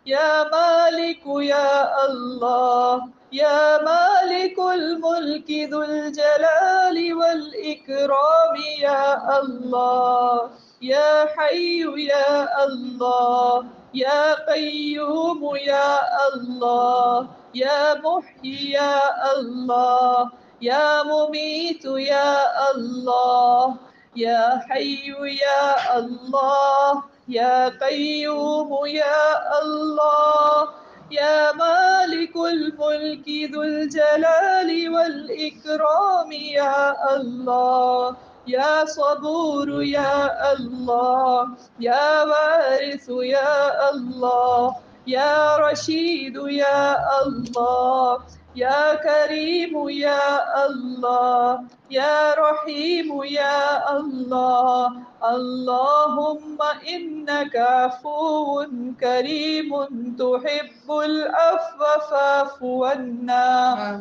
يا مالك يا الله، يا مالك الملك ذو الجلال والإكرام يا الله، يا حي يا الله، يا قيوم يا الله، يا محيي يا الله، يا مميت يا الله، يا حي يا الله، يا قيوم يا الله، يا مالك الملك ذو الجلال والإكرام يا الله، يا صبور يا الله، يا وارث يا الله، يا رشيد يا الله، يا كريم يا الله، يا رحيم يا الله. اللهم إنك عفو كريم تحب العفو فاعف عنا.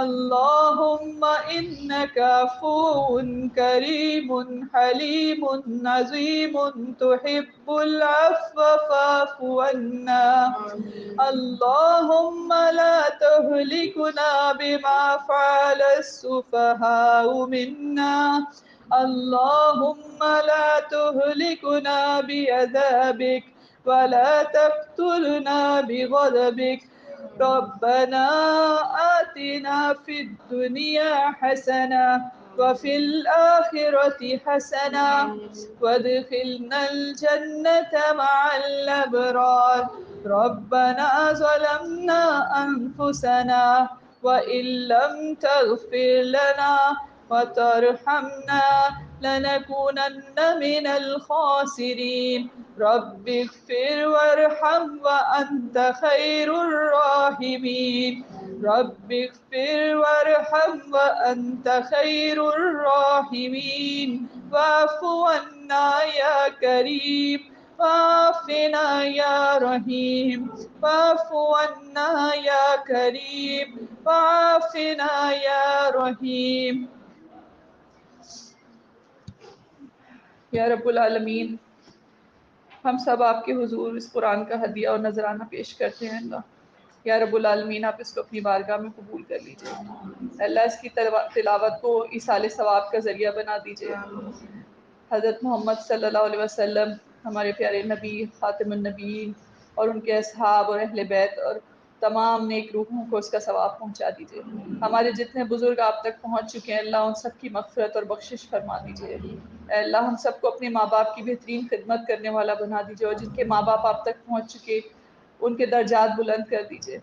اللهم إنك عفو كريم حليم عظيم تحب العفو فاعف عنا. اللهم لا تهلكنا بما فعل السفهاء منا. اللهم لا تهلكنا بعذابك ولا تقتلنا بغضبك. ربنا آتنا في الدنيا حسنة وفي الآخرة حسنة وادخلنا الجنة مع الأبرار. ربنا ظلمنا أنفسنا وإن لم تغفر لنا وترحمنا لنكونن من الخاسرين. رب اغفر وارحم وأنت خير الراحمين. رب اغفر وارحم وأنت خير الراحمين. واعف عنا يا كريم وعافنا يا رحيم. واعف عنا يا كريم وعافنا يا رحيم. یا رب العالمین، ہم سب آپ کے حضور اس قرآن کا ہدیہ اور نذرانہ پیش کرتے ہیں اللہ، یا رب العالمین آپ اس کو اپنی بارگاہ میں قبول کر لیجئے اللہ، اس کی تلاوت کو ایصال ثواب کا ذریعہ بنا دیجئے۔ حضرت محمد صلی اللہ علیہ وسلم ہمارے پیارے نبی خاتم النبیین اور ان کے اصحاب اور اہل بیت اور تمام نیک روحوں کو اس کا ثواب پہنچا دیجئے۔ ہمارے جتنے بزرگ آپ تک پہنچ چکے ہیں اللہ، ان سب کی مغفرت اور بخشش فرما دیجئے۔ اے اللہ ہم سب کو اپنے ماں باپ کی بہترین خدمت کرنے والا بنا دیجئے، اور جن کے ماں باپ آپ تک پہنچ چکے ان کے درجات بلند کر دیجئے،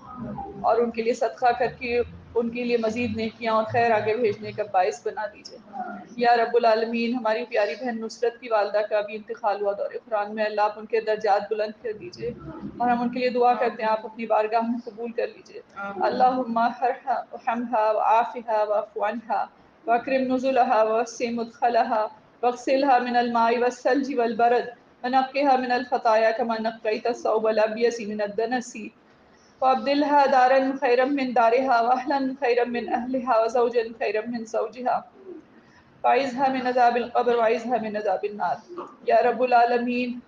اور ان کے لیے صدقہ کر کے ان کے لیے مزید نیکیاں اور خیر آگے بھیجنے کا باعث بنا دیجئے۔ یا رب العالمین ہماری پیاری بہن نصرت کی والدہ کا بھی انتقال ہوا دور قرآن میں، اللہ آپ ان کے درجات بلند کر دیجئے، اور ہم ان کے لیے دعا کرتے ہیں آپ اپنی بارگاہ میں قبول کر لیجئے۔ اللہم ارحمھا وعافھا واعف عنھا واکرم نزلھا ووسع مدخلھا واغسلھا من الماء والثلج والبرد ونقھا من الخطايا كما نقيت الثوب الابيض من الدنس وابدلها دارا خيرا من دارها واهلا خيرا من اهلها وزوجا خيرا من زوجها واعذها من عذاب القبر واعذها من عذاب النار۔ یا رب العالمین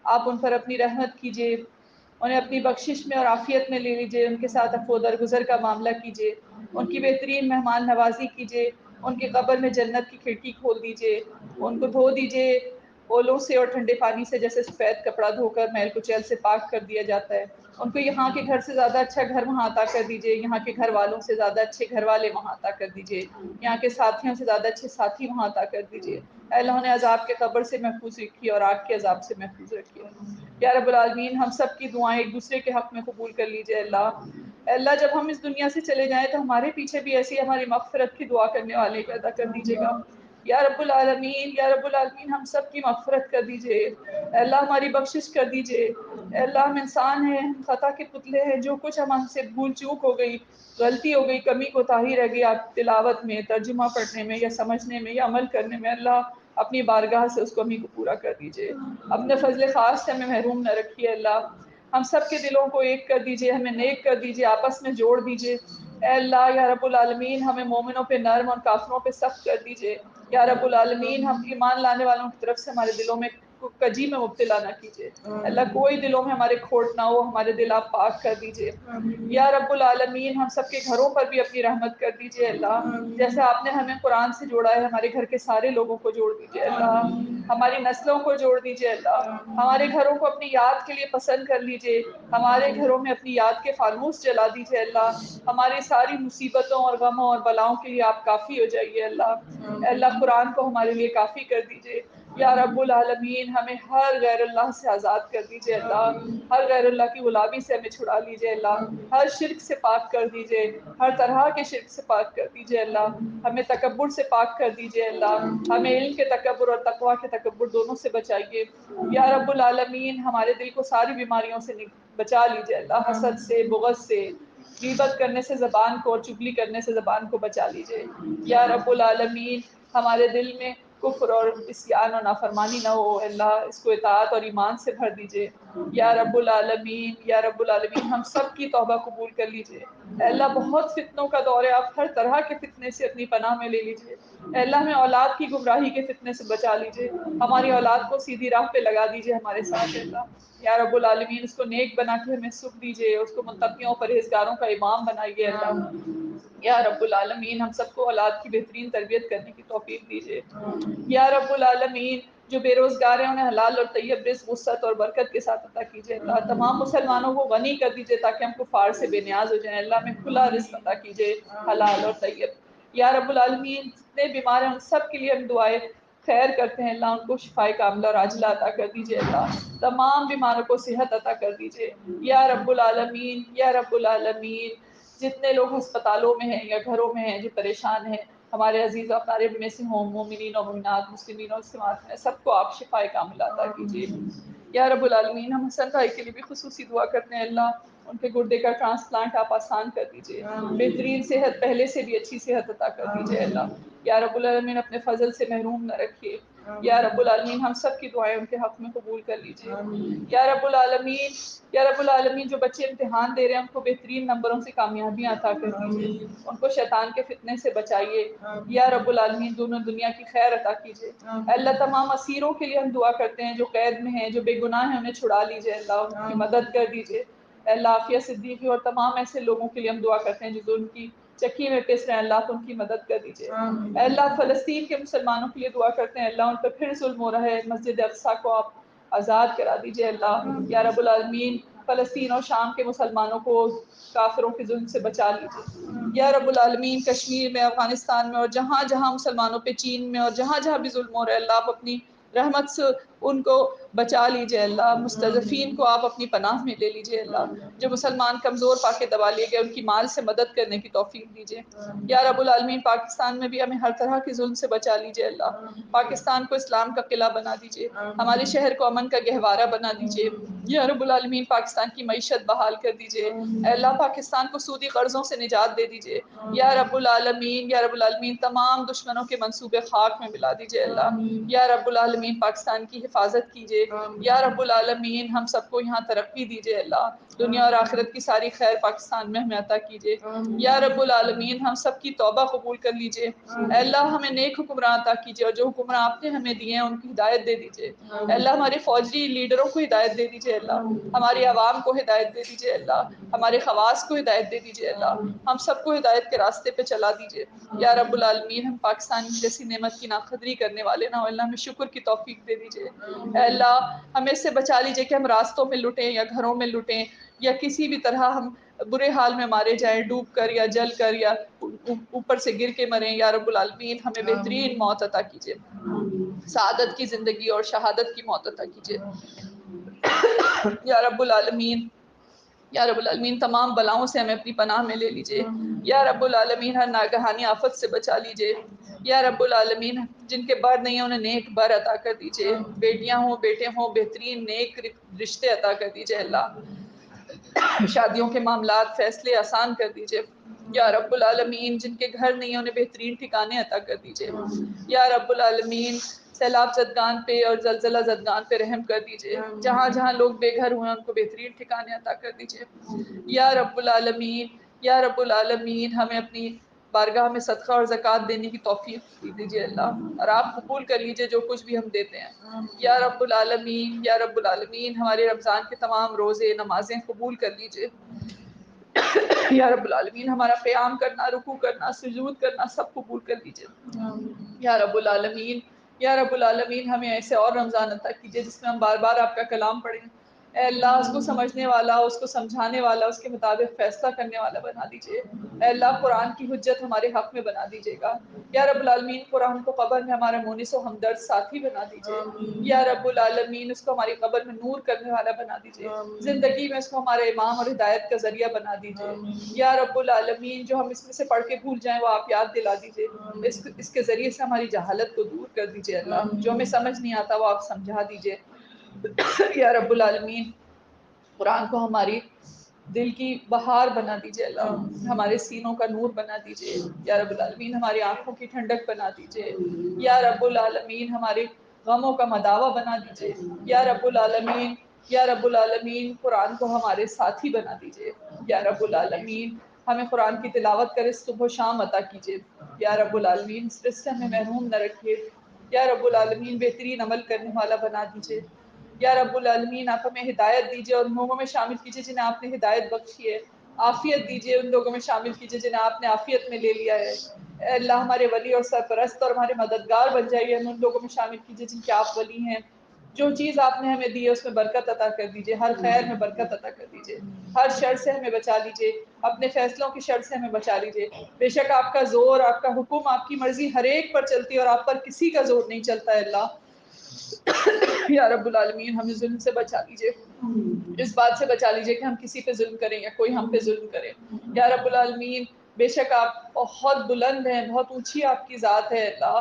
آپ ان پر اپنی رحمت کیجئے، انہیں اپنی بخشش میں اور عافیت میں لے لیجئے، ان کے ساتھ افو درگزر کا معاملہ کیجئے، ان کی بہترین مہمان نوازی کیجئے، ان کے قبر میں جنت کی کھڑکی کھول دیجئے، ان کو دھو دیجئے اولوں سے اور ٹھنڈے پانی سے، جیسے سفید کپڑا دھو کر میل کچیل سے پاک کر دیا جاتا ہے۔ ان کو یہاں کے گھر سے زیادہ اچھا گھر وہاں عطا کر دیجئے، یہاں کے گھر والوں سے زیادہ اچھے گھر والے وہاں عطا کر دیجئے، یہاں کے ساتھیوں سے زیادہ اچھے ساتھی وہاں عطا کر دیجئے۔ اے اللہ نے عذاب کے قبر سے محفوظ رکھیے اور آگ کے عذاب سے محفوظ رکھیے۔ یا رب العالمین ہم سب کی دعائیں ایک دوسرے کے حق میں قبول کر لیجئے اللہ۔ اے اللہ جب ہم اس دنیا سے چلے جائیں تو ہمارے پیچھے بھی ایسی ہماری مغفرت کی دعا کرنے والے پیدا کر دیجئے گا۔ یا رب العالمین، یا رب العالمین ہم سب کی مغفرت کر دیجئے، اے اللہ ہماری بخشش کر دیجئے۔ اے اللہ ہم انسان ہیں، ہم خطا کے پتلے ہیں، جو کچھ ہم سے بھول چوک ہو گئی، غلطی ہو گئی، کمی کوتاہی رہ گئی آپ تلاوت میں، ترجمہ پڑھنے میں یا سمجھنے میں یا عمل کرنے میں، اللہ اپنی بارگاہ سے اس کو ہمیں پورا کر دیجئے، اپنے فضل خاص سے ہمیں محروم نہ رکھیے اللہ۔ ہم سب کے دلوں کو ایک کر دیجئے، ہمیں نیک کر دیجئے، آپس میں جوڑ دیجئے۔ اے اللہ یا رب العالمین ہمیں مومنوں پہ نرم اور کافروں پہ سخت کر دیجئے۔ یا رب العالمین ہم ایمان لانے والوں کی طرف سے ہمارے دلوں میں کجی میں مبتلا نہ کیجئے، اللہ کوئی دلوں میں ہمارے کھوٹ نہ ہو، ہمارے دل آپ پاک کر دیجئے۔ یا رب العالمین ہم سب کے گھروں پر بھی اپنی رحمت کر دیجئے اللہ، جیسے آپ نے ہمیں قرآن سے جوڑا ہے، ہمارے گھر کے سارے لوگوں کو جوڑ دیجئے اللہ، ہماری نسلوں کو جوڑ دیجئے اللہ، ہمارے گھروں کو اپنی یاد کے لیے پسند کر لیجئے، ہمارے گھروں میں اپنی یاد کے فانوس جلا دیجئے اللہ، ہماری ساری مصیبتوں اور غموں اور بلاؤں کے لیے آپ کافی ہو جائیے اللہ۔ اے اللہ قرآن کو ہمارے لیے کافی کر دیجئے۔ یا رب العالمین ہمیں ہر غیر اللہ سے آزاد کر دیجئے اللہ، ہر غیر اللہ کی غلامی سے ہمیں چھڑا لیجئے اللہ، ہر شرک سے پاک کر دیجئے، ہر طرح کے شرک سے پاک کر دیجئے اللہ، ہمیں تکبر سے پاک کر دیجئے اللہ، ہمیں علم کے تکبر اور تقوی کے تکبر دونوں سے بچائیے۔ یا رب العالمین ہمارے دل کو ساری بیماریوں سے بچا لیجئے اللہ، حسد سے، بغض سے، غیبت کرنے سے زبان کو اور چگلی کرنے سے زبان کو بچا لیجئے۔ یا رب العالمین ہمارے دل میں کفر اور عصیان اور نافرمانی نہ ہو اللہ، اس کو اطاعت اور ایمان سے بھر دیجئے۔ یا رب العالمین، یا رب العالمین ہم سب کی توبہ قبول کر لیجئے۔ اے اللہ بہت فتنوں کا دور ہے، آپ ہر طرح کے فتنے سے اپنی پناہ میں لے لیجئے۔ اے اللہ ہمیں اولاد کی گمراہی کے فتنے سے بچا لیجئے، ہماری اولاد کو سیدھی راہ پہ لگا دیجئے ہمارے ساتھ اے اللہ۔ یا رب العالمین اس کو نیک بنا کے ہمیں سکھ دیجئے، اس کو متقیوں پرہیزگاروں کا امام بنائیے اللہ۔ یا رب العالمین ہم سب کو اولاد کی بہترین تربیت کرنے کی توفیق دیجئے۔ یا رب العالمین جو بے روزگار ہیں انہیں حلال اور طیب رزق وسعت اور برکت کے ساتھ عطا کیجئے اللہ، تمام مسلمانوں کو غنی کر دیجئے تاکہ ہم کفار سے بے نیاز ہو جائیں اللہ، ہمیں کھلا رزق عطا کیجئے حلال اور طیب۔ یا رب العالمین جتنے بیمار ہیں ان سب کے لیے ہم دعائیں خیر کرتے ہیں اللہ، ان کو شفائے کاملہ اور عاجلہ عطا کر دیجئے اللہ، تمام بیماروں کو صحت عطا کر دیجئے۔ یا رب العالمین، یا رب العالمین جتنے لوگ ہسپتالوں میں ہیں یا گھروں میں ہیں جو پریشان ہیں، ہمارے عزیز و اقارب میں سے ہوں، مومنین و مومنات، مسلمین اور مسلمات میں، سب کو آپ شفائے کاملہ عطا کیجئے۔ یا رب العالمین ہم حسن بھائی کے لیے بھی خصوصی دعا کرتے ہیں اللہ، ان کے گردے کا ٹرانسپلانٹ آپ آسان کر دیجئے، بہترین صحت، پہلے سے بھی اچھی صحت عطا کر دیجئے اللہ۔ یا رب العالمین اپنے فضل سے محروم نہ رکھیے۔ یا رب العالمین ہم سب کی دعائیں ان کے حق میں قبول کر لیجئے۔ یا رب العالمین، یا رب العالمین جو بچے امتحان دے رہے ہیں ان کو بہترین نمبروں سے کامیابیاں عطا کر دیجئے، ان کو شیطان کے فتنے سے بچائیے۔ یا رب العالمین دونوں دنیا کی خیر عطا کیجئے۔ اللہ تمام اسیروں کے لیے ہم دعا کرتے ہیں جو قید میں ہیں، جو بے گناہ ہیں، انہیں چھڑا لیجئے اللہ، ان کی مدد کر دیجئے۔ اللہ عافیہ صدیقی اور تمام ایسے لوگوں کے لیے ہم دعا کرتے ہیں جو ان کی چکی میں پس رہے ہیں، اللہ ان کی مدد کر دیجئے۔ اللہ فلسطین کے مسلمانوں کے لیے دعا کرتے ہیں، اللہ ان پر پھر ظلم ہو رہا ہے، مسجد اقصیٰ کو آپ آزاد کرا دیجئے اللہ۔ یا رب العالمین فلسطین اور شام کے مسلمانوں کو کافروں کے ظلم سے بچا لیجئے۔ یا رب العالمین کشمیر میں، افغانستان میں اور جہاں جہاں مسلمانوں پہ، چین میں اور جہاں جہاں بھی ظلم ہو رہا ہے، اللہ آپ اپنی رحمت سے ان کو بچا لیجئے اللہ۔ مستضعفین کو آپ اپنی پناہ میں لے لیجئے اللہ۔ جو مسلمان کمزور پا کے دبا لیے گئے ان کی مال سے مدد کرنے کی توفیق دیجئے۔ یا رب العالمین پاکستان میں بھی ہمیں ہر طرح کے ظلم سے بچا لیجئے اللہ۔ پاکستان کو اسلام کا قلعہ بنا دیجئے، ہمارے شہر کو امن کا گہوارہ بنا دیجئے۔ یا رب العالمین پاکستان کی معیشت بحال کر دیجئے، اے اللہ پاکستان کو سودی قرضوں سے نجات دے دیجئے۔ یا رب العالمین، یا رب العالمین تمام دشمنوں کے منصوبے خاک میں ملا دیجئے اللہ۔ یا رب العالمین پاکستان کی حفاظت کیجئے۔ یا رب العالمین ہم سب کو یہاں ترقی دیجئے اللہ، دنیا اور آخرت کی ساری خیر پاکستان میں ہمیں عطا کیجئے۔ یا رب العالمین ہم سب کی توبہ قبول کر لیجئے، اے اللہ ہمیں نیک حکمران عطا کیجئے، اور جو حکمران آپ نے ہمیں دیے ہیں ان کی ہدایت دے دیجئے۔ اے اللہ ہمارے فوجی لیڈروں کو ہدایت دے دیجئے اللہ، ہماری عوام کو ہدایت دے دیجئے اللہ، ہمارے خواص کو ہدایت دے دیجئے اللہ، ہم سب کو ہدایت کے راستے پہ چلا دیجئے۔ یا رب العالمین ہم پاکستان جیسی نعمت کی ناقدری کرنے والے نہ ہو اللہ، ہمیں شکر کی توفیق دے دیجئے۔ اے اللہ ہمیں اس سے بچا لیجئے کہ ہم راستوں میں لٹیں یا گھروں میں لٹیں یا کسی بھی طرح ہم برے حال میں مارے جائیں، ڈوب کر یا جل کر یا اوپر سے گر کے مریں۔ یا رب العالمین ہمیں بہترین موت عطا کیجئے، سعادت کی زندگی اور شہادت کی موت عطا کیجئے۔ یا رب العالمین، یا رب العالمین تمام بلاؤں سے ہمیں اپنی پناہ میں لے لیجئے۔ یا رب العالمین ہر ناگہانی آفت سے بچا لیجئے۔ یا رب العالمین جن کے بر نہیں ہیں انہیں نیک بر عطا کر دیجئے، بیٹیاں ہوں بیٹے ہوں بہترین نیک رشتے عطا کر دیجئے اللہ، شادیوں کے معاملات فیصلے آسان کر دیجئے۔ یا رب العالمین جن کے گھر نہیں ہیں انہیں بہترین ٹھکانے عطا کر دیجئے۔ یا رب العالمین سیلاب زدگان پہ اور زلزلہ زدگان پہ رحم کر دیجئے، جہاں جہاں لوگ بے گھر ہوئے ان کو بہترین ٹھکانے عطا کر دیجئے۔ یا رب العالمین، یا رب العالمین ہمیں اپنی بارگاہ میں صدقہ اور زکوٰۃ دینے کی توفیق دیجئے اللہ، اور آپ قبول کر لیجئے جو کچھ بھی ہم دیتے ہیں۔ یا رب العالمین، یا رب العالمین ہمارے رمضان کے تمام روزے نمازیں قبول کر لیجئے۔ یا رب العالمین ہمارا قیام کرنا، رکوع کرنا، سجود کرنا سب قبول کر لیجئے۔ یا رب العالمین، یا رب العالمین ہمیں ایسے اور رمضان عطا کیجئے جس میں ہم بار بار آپ کا کلام پڑھیں، اے اللہ اس کو سمجھنے والا، اس کو سمجھانے والا، اس کے مطابق فیصلہ کرنے والا بنا دیجئے۔ اے اللہ قرآن کی حجت ہمارے حق میں بنا دیجئے گا۔ یا رب العالمین قرآن کو قبر میں ہمارا مونس و ہمدرد ساتھی بنا دیجئے۔ یا رب العالمین اس کو ہماری قبر میں نور کرنے والا بنا دیجئے، زندگی میں اس کو ہمارے امام اور ہدایت کا ذریعہ بنا دیجئے۔ یا رب العالمین جو ہم اس میں سے پڑھ کے بھول جائیں وہ آپ یاد دلا دیجئے، اس کے ذریعے سے ہماری جہالت کو دور کر دیجئے اللہ، جو ہمیں سمجھ نہیں آتا وہ آپ سمجھا دیجئے۔ یا رب العالمین قرآن کو ہماری دل کی بہار بنا دیجئے اللہ، ہمارے سینوں کا نور بنا دیجئے۔ یا رب العالمین ہماری آنکھوں کی ٹھنڈک بنا دیجئے۔ یا رب العالمین ہمارے غموں کا مداوا بنا دیجئے۔ یا رب العالمین، یا رب العالمین قرآن کو ہمارے ساتھی بنا دیجئے۔ یا رب العالمین ہمیں قرآن کی تلاوت کرے صبح و شام عطا کیجئے۔ یا رب العالمین اس رزق سے ہمیں محروم نہ رکھیے۔ یا رب العالمین بہترین عمل کرنے والا بنا دیجئے۔ یا رب العالمین آپ ہمیں ہدایت دیجئے اور ان لوگوں میں شامل کیجئے جنہیں آپ نے ہدایت بخشی ہے، عافیت دیجئے ان لوگوں میں شامل کیجئے جنہیں آپ نے عافیت میں لے لیا ہے۔ اے اللہ ہمارے ولی اور سرپرست اور ہمارے مددگار بن جائیے، ہم ان لوگوں میں شامل کیجئے جن کے آپ ولی ہیں۔ جو چیز آپ نے ہمیں دی ہے اس میں برکت عطا کر دیجئے، ہر خیر میں برکت عطا کر دیجئے، ہر شر سے ہمیں بچا لیجئے، اپنے فیصلوں کی شر سے ہمیں بچا لیجئے۔ بے شک آپ کا زور، آپ کا حکم، آپ کی مرضی ہر ایک پر چلتی ہے اور آپ پر کسی کا زور نہیں چلتا ہے اللہ۔ یا رب العالمین ہمیں ظلم سے بچا لیجئے، اس بات سے بچا لیجئے کہ ہم کسی پہ ظلم کریں یا کوئی ہم پہ ظلم کرے۔ یا رب العالمین بے شک آپ بہت بلند ہیں، بہت اونچی آپ کی ذات ہے اللہ،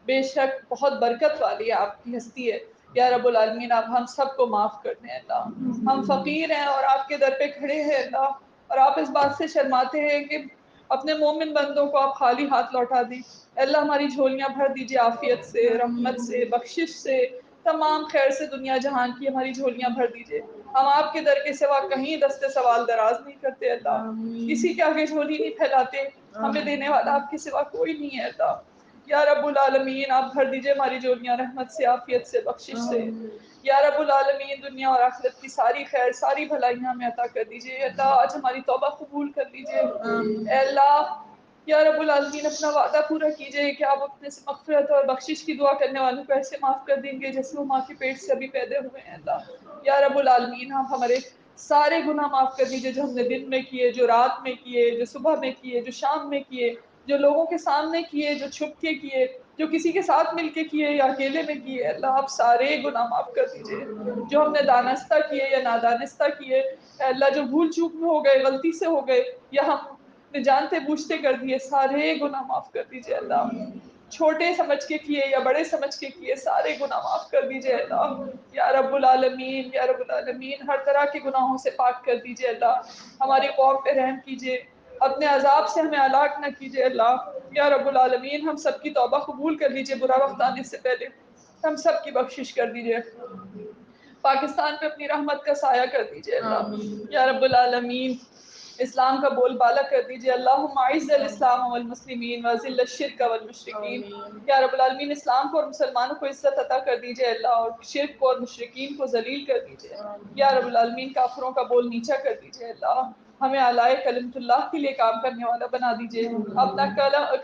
بے شک بہت برکت والی آپ کی ہستی ہے۔ یا رب العالمین آپ ہم سب کو معاف کر دیں اللہ. ہم فقیر ہیں اور آپ کے در پہ کھڑے ہیں اللہ، اور آپ اس بات سے شرماتے ہیں کہ اپنے مومن بندوں کو آپ خالی ہاتھ لوٹا دیں. اللہ ہماری جھولیاں بھر دیجیے عافیت سے، رحمت سے، بخشش سے، تمام خیر سے دنیا جہان کی ہماری جھولیاں بھر دیجیے. ہم آپ کے در کے سوا کہیں دستے سوال دراز نہیں کرتے اللہ، کسی کے آگے جھولی نہیں پھیلاتے، ہمیں دینے والا آپ کے سوا کوئی نہیں ہے اللہ. یا رب العالمین آپ بھر دیجیے ہماری جھولیاں رحمت سے، عافیت سے، بخشش سے. یا رب العالمین دنیا اور آخرت کی ساری خیر، ساری بھلائیاں ہمیں عطا کر دیجیے اللہ. آج ہماری توبہ قبول کر لیجیے اے اللہ. یا رب العالمین اپنا وعدہ پورا کیجیے کہ آپ اپنے سے مغفرت اور بخشش کی دعا کرنے والوں کو ایسے معاف کر دیں گے جیسے وہ ماں کے پیٹ سے ابھی پیدا ہوئے ہیں اللہ. یا رب العالمین آپ ہمارے سارے گناہ معاف کر دیجیے، جو ہم نے دن میں کیے، جو رات میں کیے، جو صبح میں کیے، جو شام میں کیے، جو لوگوں کے سامنے کیے، جو چھپ کے کیے، جو کسی کے ساتھ مل کے کیے یا اکیلے میں کیے. اللہ آپ سارے گناہ معاف کر دیجیے، جو ہم نے دانستہ کیے یا نادانستہ کیے. اللہ جو بھول چوک میں ہو گئے، غلطی سے ہو گئے، یا ہم نے جانتے بوجھتے کر دیے، سارے گناہ معاف کر دیجیے اللہ. چھوٹے سمجھ کے کیے یا بڑے سمجھ کے کیے، سارے گناہ معاف کر دیجیے اللہ. یا رب العالمین، یا رب العالمین ہر طرح کے گناہوں سے پاک کر دیجیے اللہ. ہماری قوم پہ رحم کیجیے، اپنے عذاب سے ہمیں ہلاک نہ کیجیے اللہ. یا رب العالمین ہم سب کی توبہ قبول کر لیجیے، برا وقت آنے سے پہلے ہم سب کی بخشش کر دیجیے. پاکستان پہ اپنی رحمت کا سایہ کر دیجیے اللہ. یا رب العالمین اسلام کا بول بالا کر دیجیے. اللہم اعز الاسلام والمسلمین واذل الشرک والمشرکین. یا رب العالمین اسلام کو اور مسلمانوں کو عزت عطا کر دیجیے اللہ، اور شرک کو اور مشرکین کو ذلیل کر دیجیے. یا رب العالمین کافروں کا بول نیچا کر دیجیے اللہ. ہمیں اعلی کلمۃ اللہ کے لیے کام کرنے والا بنا دیجیے. اپنا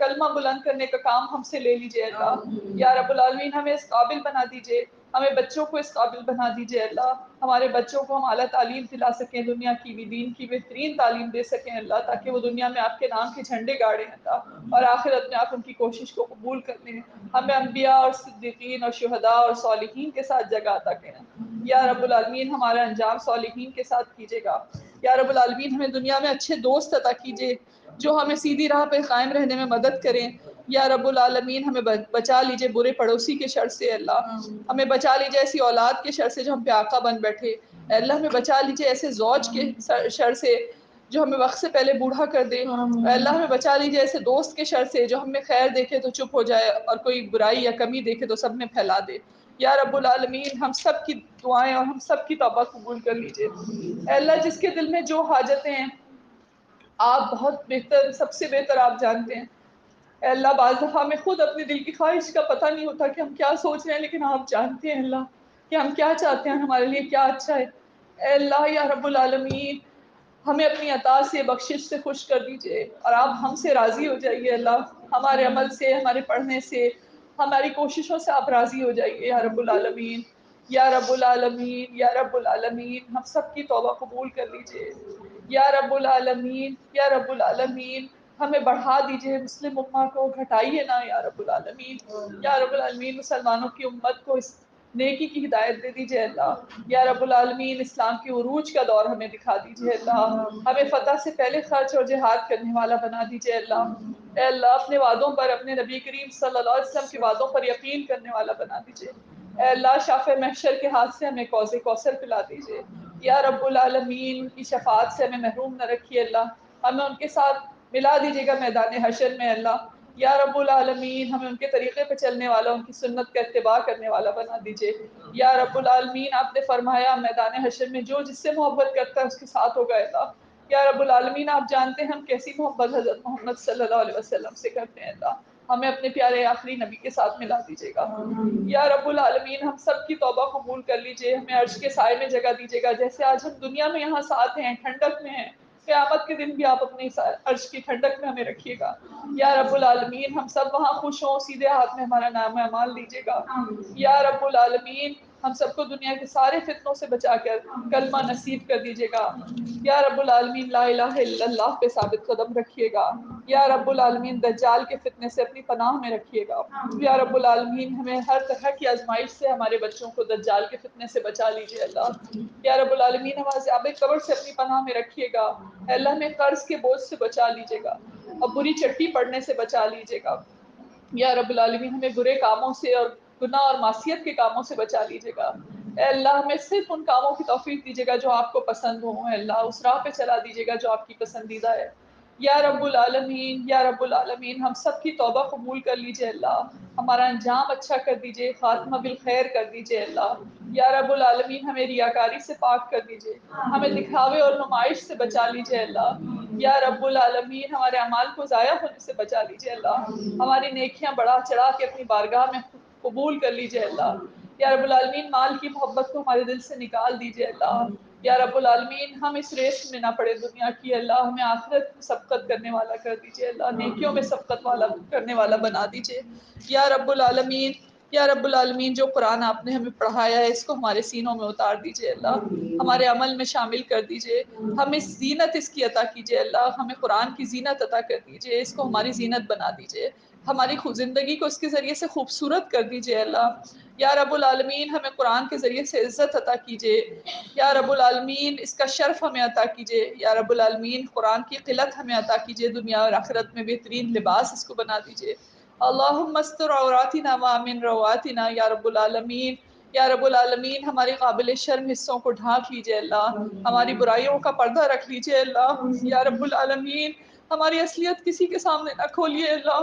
کلمہ بلند کرنے کا کام ہم سے لے لیجیے اللہ. یا رب العالمین ہمیں اس قابل بنا دیجیے، ہمیں بچوں کو اس قابل بنا دیجیے اللہ. ہمارے بچوں کو ہم اعلیٰ تعلیم دلا سکیں، دنیا کی بھی دین کی بہترین تعلیم دے سکیں اللہ، تاکہ وہ دنیا میں آپ کے نام کے جھنڈے گاڑیں اللہ، اور آخرت میں آپ ان کی کوشش کو قبول کر لیں. ہمیں انبیاء اور صدیقین اور شہداء اور صالحین کے ساتھ جگہ عطا کریں. یا رب العالمین ہمارا انجام صالحین کے ساتھ کیجیے گا. یا رب العالمین ہمیں دنیا میں اچھے دوست عطا کیجیے، جو ہمیں سیدھی راہ پہ قائم رہنے میں مدد کریں. یا رب العالمین ہمیں بچا لیجیے برے پڑوسی کے شر سے اللہ. ہمیں بچا لیجیے ایسی اولاد کے شر سے جو ہم پہ آقا بن بیٹھے. اللہ ہمیں بچا لیجیے ایسے زوج کے شر سے جو ہمیں وقت سے پہلے بوڑھا کر دے. اللہ ہمیں بچا لیجیے ایسے دوست کے شر سے جو ہم میں خیر دیکھے تو چپ ہو جائے، اور کوئی برائی یا کمی دیکھے تو سب میں پھیلا دے. یا رب العالمین ہم سب کی دعائیں اور ہم سب کی توبہ قبول کر لیجیے. اے اللہ جس کے دل میں جو حاجتیں ہیں آپ بہت بہتر، سب سے بہتر آپ جانتے ہیں. اے اللہ بعض دفعہ ہمیں خود اپنے دل کی خواہش کا پتہ نہیں ہوتا کہ ہم کیا سوچ رہے ہیں، لیکن آپ جانتے ہیں اللہ کہ ہم کیا چاہتے ہیں، ہمارے لیے کیا اچھا ہے. اے اللہ یا رب العالمین ہمیں اپنی عطا سے، بخشش سے خوش کر دیجیے، اور آپ ہم سے راضی ہو جائیے اللہ. ہمارے عمل سے، ہمارے پڑھنے سے، ہماری کوششوں سے آپ راضی ہو جائیے یا رب العالمین. یا رب العالمین، یا رب العالمین ہم سب کی توبہ قبول کر لیجیے. یا رب العالمین، یا رب العالمین ہمیں بڑھا دیجیے، مسلم امہ کو گھٹائیے نہ یا رب العالمین. یا رب العالمین مسلمانوں کی امت کو اس نیکی کی ہدایت دے دیجیے اللہ. یا رب العالمین اسلام کی عروج کا دور ہمیں دکھا دیجیے اللہ. ہمیں فتح سے پہلے خرچ اور جہاد کرنے والا بنا دیجیے اللہ. اے اللہ اپنے وعدوں پر، اپنے نبی کریم صلی اللہ علیہ وسلم کے وعدوں پر یقین کرنے والا بنا دیجیے. اے اللہ شافع محشر کے ہاتھ سے ہمیں کوثر کوثر پلا دیجیے. یا رب العالمین ان کی شفاعت سے ہمیں محروم نہ رکھیے اللہ. ہمیں ان کے ساتھ ملا دیجیے گا میدان حشر میں اللہ. یا رب العالمین ہمیں ان کے طریقے پہ چلنے والا، ان کی سنت کا اتباع کرنے والا بنا دیجیے. یا رب العالمین آپ نے فرمایا میدان حشر میں جو جس سے محبت کرتا ہے اس کے ساتھ ہوگا اللہ. یا رب العالمین آپ جانتے ہیں ہم کیسی محبت حضرت محمد صلی اللہ علیہ وسلم سے کرتے ہیں اللہ. ہمیں اپنے پیارے آخری نبی کے ساتھ ملا دیجیے گا. یا رب العالمین ہم سب کی توبہ قبول کر لیجیے، ہمیں عرش کے سائے میں جگہ دیجیے گا. جیسے آج ہم دنیا میں یہاں ساتھ ہیں، ٹھنڈک میں ہیں، قیامت کے دن بھی آپ اپنی عرش کی ٹھنڈک میں ہمیں رکھیے گا. یا رب العالمین ہم سب وہاں خوش ہوں، سیدھے ہاتھ میں ہمارا نام اعمال لیجیے گا. یا رب العالمین ہم سب کو دنیا کے سارے فتنوں سے بچا کر کلمہ نصیب کر دیجیے گا. یا رب العالمین لا الہ الا اللہ پہ ثابت قدم رکھیے گا. یا رب العالمین دجال کے فتنے سے اپنی پناہ میں رکھیے گا. یا رب العالمین ہمیں ہر طرح کی آزمائش سے ہمارے بچوں کو دجال کے فتنے سے بچا لیجیے اللہ. یا رب العالمین ہمیں عذاب قبر سے اپنی پناہ میں رکھیے گا. اللہ ہمیں قرض کے بوجھ سے بچا لیجیے گا، اور بری چٹی پڑنے سے بچا لیجیے گا. یا رب العالمین ہمیں برے کاموں سے اور گناہ اور معصیت کے کاموں سے بچا لیجیے گا۔ اے اللہ ہمیں صرف ان کاموں کی توفیق دیجیے گا جو آپ کو پسند ہوں، اے اللہ اس راہ پہ چلا دیجیے گا جو آپ کی پسندیدہ ہے۔ یا رب العالمین، یا رب العالمین ہم سب کی توبہ قبول کر لیجیے اللہ، ہمارا انجام اچھا کر دیجیے، خاتمہ بالخیر کر دیجیے اللہ۔ یا رب العالمین ہمیں ریاکاری سے پاک کر دیجیے، ہمیں دکھاوے اور نمائش سے بچا لیجیے اللہ۔ یا رب العالمین ہمارے اعمال کو ضائع ہونے سے بچا لیجیے اللہ، ہماری نیکیاں بڑھا چڑھا کے اپنی بارگاہ میں قبول کر لیجیے اللہ۔ یا رب العالمین مال کی محبت کو ہمارے دل سے نکال دیجیے اللہ۔ یا رب العالمین ہم اس ریس میں نہ پڑے دنیا کی اللہ، ہمیں آخرت میں سبقت کرنے والا کر دیجیے اللہ، نیکیوں میں سبقت والا کرنے والا بنا دیجیے۔ یا رب العالمین، یا رب العالمین جو قرآن آپ نے ہمیں پڑھایا ہے اس کو ہمارے سینوں میں اتار دیجیے اللہ، ہمارے عمل میں شامل کر دیجیے، ہمیں زینت اس کی عطا کیجیے اللہ، ہمیں قرآن کی زینت عطا کر دیجیے، اس کو ہماری زینت بنا دیجیے، ہماری زندگی کو اس کے ذریعے سے خوبصورت کر دیجیے اللہ۔ یا رب العالمین ہمیں قرآن کے ذریعے سے عزت عطا کیجیے، یا رب العالمین اس کا شرف ہمیں عطا کیجیے، یا رب العالمین قرآن کی قلت ہمیں عطا کیجیے، دنیا اور آخرت میں بہترین لباس اس کو بنا دیجیے۔ اللہم استر عوراتنا وامن رواتنا یا رب العالمین۔ یا رب العالمین ہماری قابل شرم حصوں کو ڈھانک لیجیے اللہ، ہماری برائیوں کا پردہ رکھ لیجیے اللہ۔ یا رب العالمین ہماری اصلیت کسی کے سامنے نہ کھولیے اللہ۔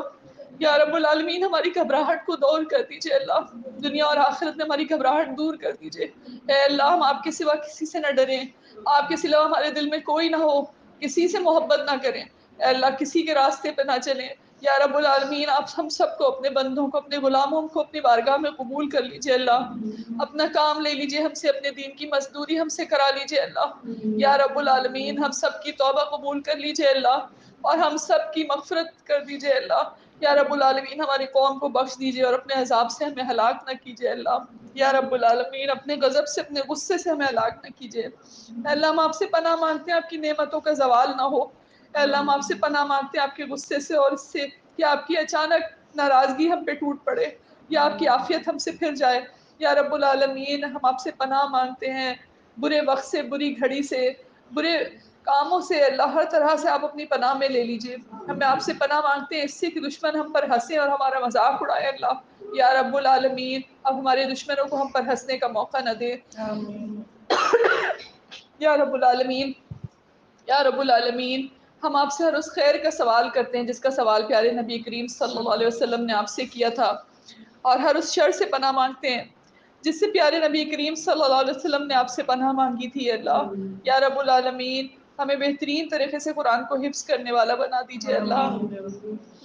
یا رب العالمین ہماری گھبراہٹ کو دور کر دیجیے اللہ، دنیا اور آخرت میں ہماری گھبراہٹ دور کر دیجیے۔ اے اللہ ہم آپ کے سوا کسی سے نہ ڈریں، آپ کے سوا ہمارے دل میں کوئی نہ ہو، کسی سے محبت نہ کریں، اے اللہ کسی کے راستے پہ نہ چلیں۔ یا رب العالمین آپ ہم سب کو، اپنے بندوں کو، اپنے غلاموں کو اپنی بارگاہ میں قبول کر لیجیے اللہ، اپنا کام لے لیجیے ہم سے، اپنے دین کی مزدوری ہم سے کرا لیجیے اللہ۔ یا رب العالمین ہم سب کی توبہ قبول کر لیجیے اللہ، اور ہم سب کی مغفرت کر دیجیے اللہ۔ یا رب العالمین ہماری قوم کو بخش دیجیے اور اپنے عذاب سے ہمیں ہلاک نہ کیجیے اللہ۔ یا رب العالمین اپنے غضب سے، اپنے غصے سے ہمیں ہلاک نہ کیجیے۔ اے اللہ ہم آپ سے پناہ مانگتے ہیں آپ کی نعمتوں کا زوال نہ ہو، اے اللہ ہم آپ سے پناہ مانگتے ہیں آپ کے غصے سے اور اس سے کہ آپ کی اچانک ناراضگی ہم پہ ٹوٹ پڑے یا آپ کی عافیت ہم سے پھر جائے۔ یا رب العالمین ہم آپ سے پناہ مانگتے ہیں برے وقت سے، بری گھڑی سے، برے کاموں سے، اللہ ہر طرح سے آپ اپنی پناہ میں لے لیجیے۔ ہمیں آپ سے پناہ مانگتے ہیں اس سے کہ دشمن ہم پر ہنسے اور ہمارا مذاق اڑائے اللہ۔ یا رب العالمین اب ہمارے دشمنوں کو ہم پر ہنسنے کا موقع نہ دے۔ یا رب العالمین، یا رب العالمین ہم آپ سے ہر اس خیر کا سوال کرتے ہیں جس کا سوال پیارے نبی کریم صلی اللہ علیہ وسلم نے آپ سے کیا تھا، اور ہر اس شر سے پناہ مانگتے ہیں جس سے پیارے نبی کریم صلی اللہ علیہ وسلم نے آپ سے پناہ مانگی تھی اللہ۔ یا رب العالمین ہمیں بہترین طریقے سے قرآن کو حفظ کرنے والا بنا دیجیے اللہ،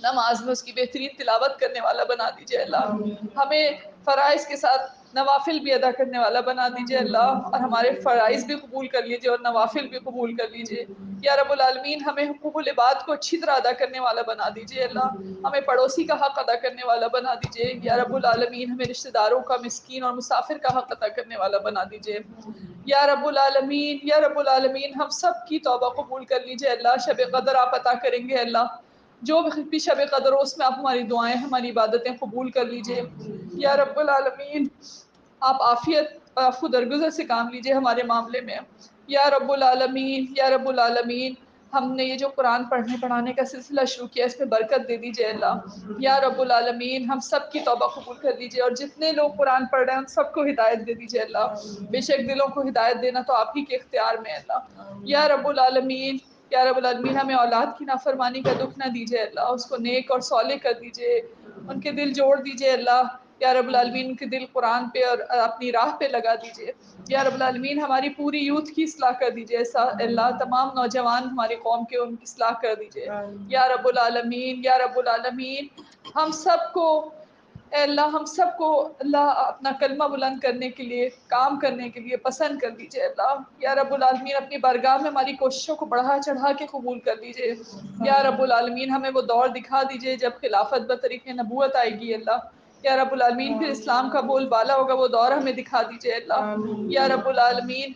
نماز میں اس کی بہترین تلاوت کرنے والا بنا دیجیے اللہ، ہمیں فرائض کے ساتھ نوافل بھی ادا کرنے والا بنا دیجیے اللہ، اور ہمارے فرائض بھی قبول کر لیجیے اور نوافل بھی قبول کر لیجیے۔ یا رب العالمین ہمیں حقوق العباد کو اچھی طرح ادا کرنے والا بنا دیجیے اللہ، ہمیں پڑوسی کا حق ادا کرنے والا بنا دیجیے۔ یا رب العالمین ہمیں رشتہ داروں کا، مسکین اور مسافر کا حق ادا کرنے والا بنا دیجیے۔ یا رب العالمین، یا رب العالمین ہم سب کی توبہ قبول کر لیجیے اللہ، شب قدر آپ عطا کریں گے اللہ، جو بھی شب قدر ہو اس میں آپ ہماری دعائیں، ہماری عبادتیں قبول کر لیجیے۔ یا رب العالمین آپ عافیت اور عفو درگزر سے کام لیجیے ہمارے معاملے میں۔ یا رب العالمین، یا رب العالمین ہم نے یہ جو قرآن پڑھنے پڑھانے کا سلسلہ شروع کیا اس میں برکت دے دیجیے اللہ۔ یا رب العالمین ہم سب کی توبہ قبول کر لیجیے، اور جتنے لوگ قرآن پڑھ رہے ہیں ان سب کو ہدایت دے دیجیے اللہ، بے شک دلوں کو ہدایت دینا تو آپ ہی کے اختیار میں ہے اللہ۔ یا رب العالمین، یا رب العالمین ہمیں اولاد کی نافرمانی کا دکھ نہ دیجیے اللہ، اس کو نیک اور صالح کر دیجیے، ان کے دل جوڑ دیجیے اللہ۔ یا رب العالمین ان کے دل قرآن پہ اور اپنی راہ پہ لگا دیجیے۔ یا رب العالمین ہماری پوری یوتھ کی اصلاح کر دیجیے اللہ، تمام نوجوان ہماری قوم کے ان کی اصلاح کر دیجیے۔ یا رب العالمین، یا رب العالمین ہم سب کو، اے اللہ ہم سب کو اللہ اپنا کلمہ بلند کرنے کے لیے، کام کرنے کے لیے پسند کر دیجیے اللہ۔ یا رب العالمین اپنی بارگاہ میں ہماری کوششوں کو بڑھا چڑھا کے قبول کر دیجیے۔ یا رب العالمین ہمیں وہ دور دکھا دیجیے جب خلافت بطریق نبوت آئے گی اللہ۔ یا رب العالمین پھر اسلام کا بول بالا ہوگا، وہ دور ہمیں دکھا دیجیے اللہ۔ یا رب العالمین،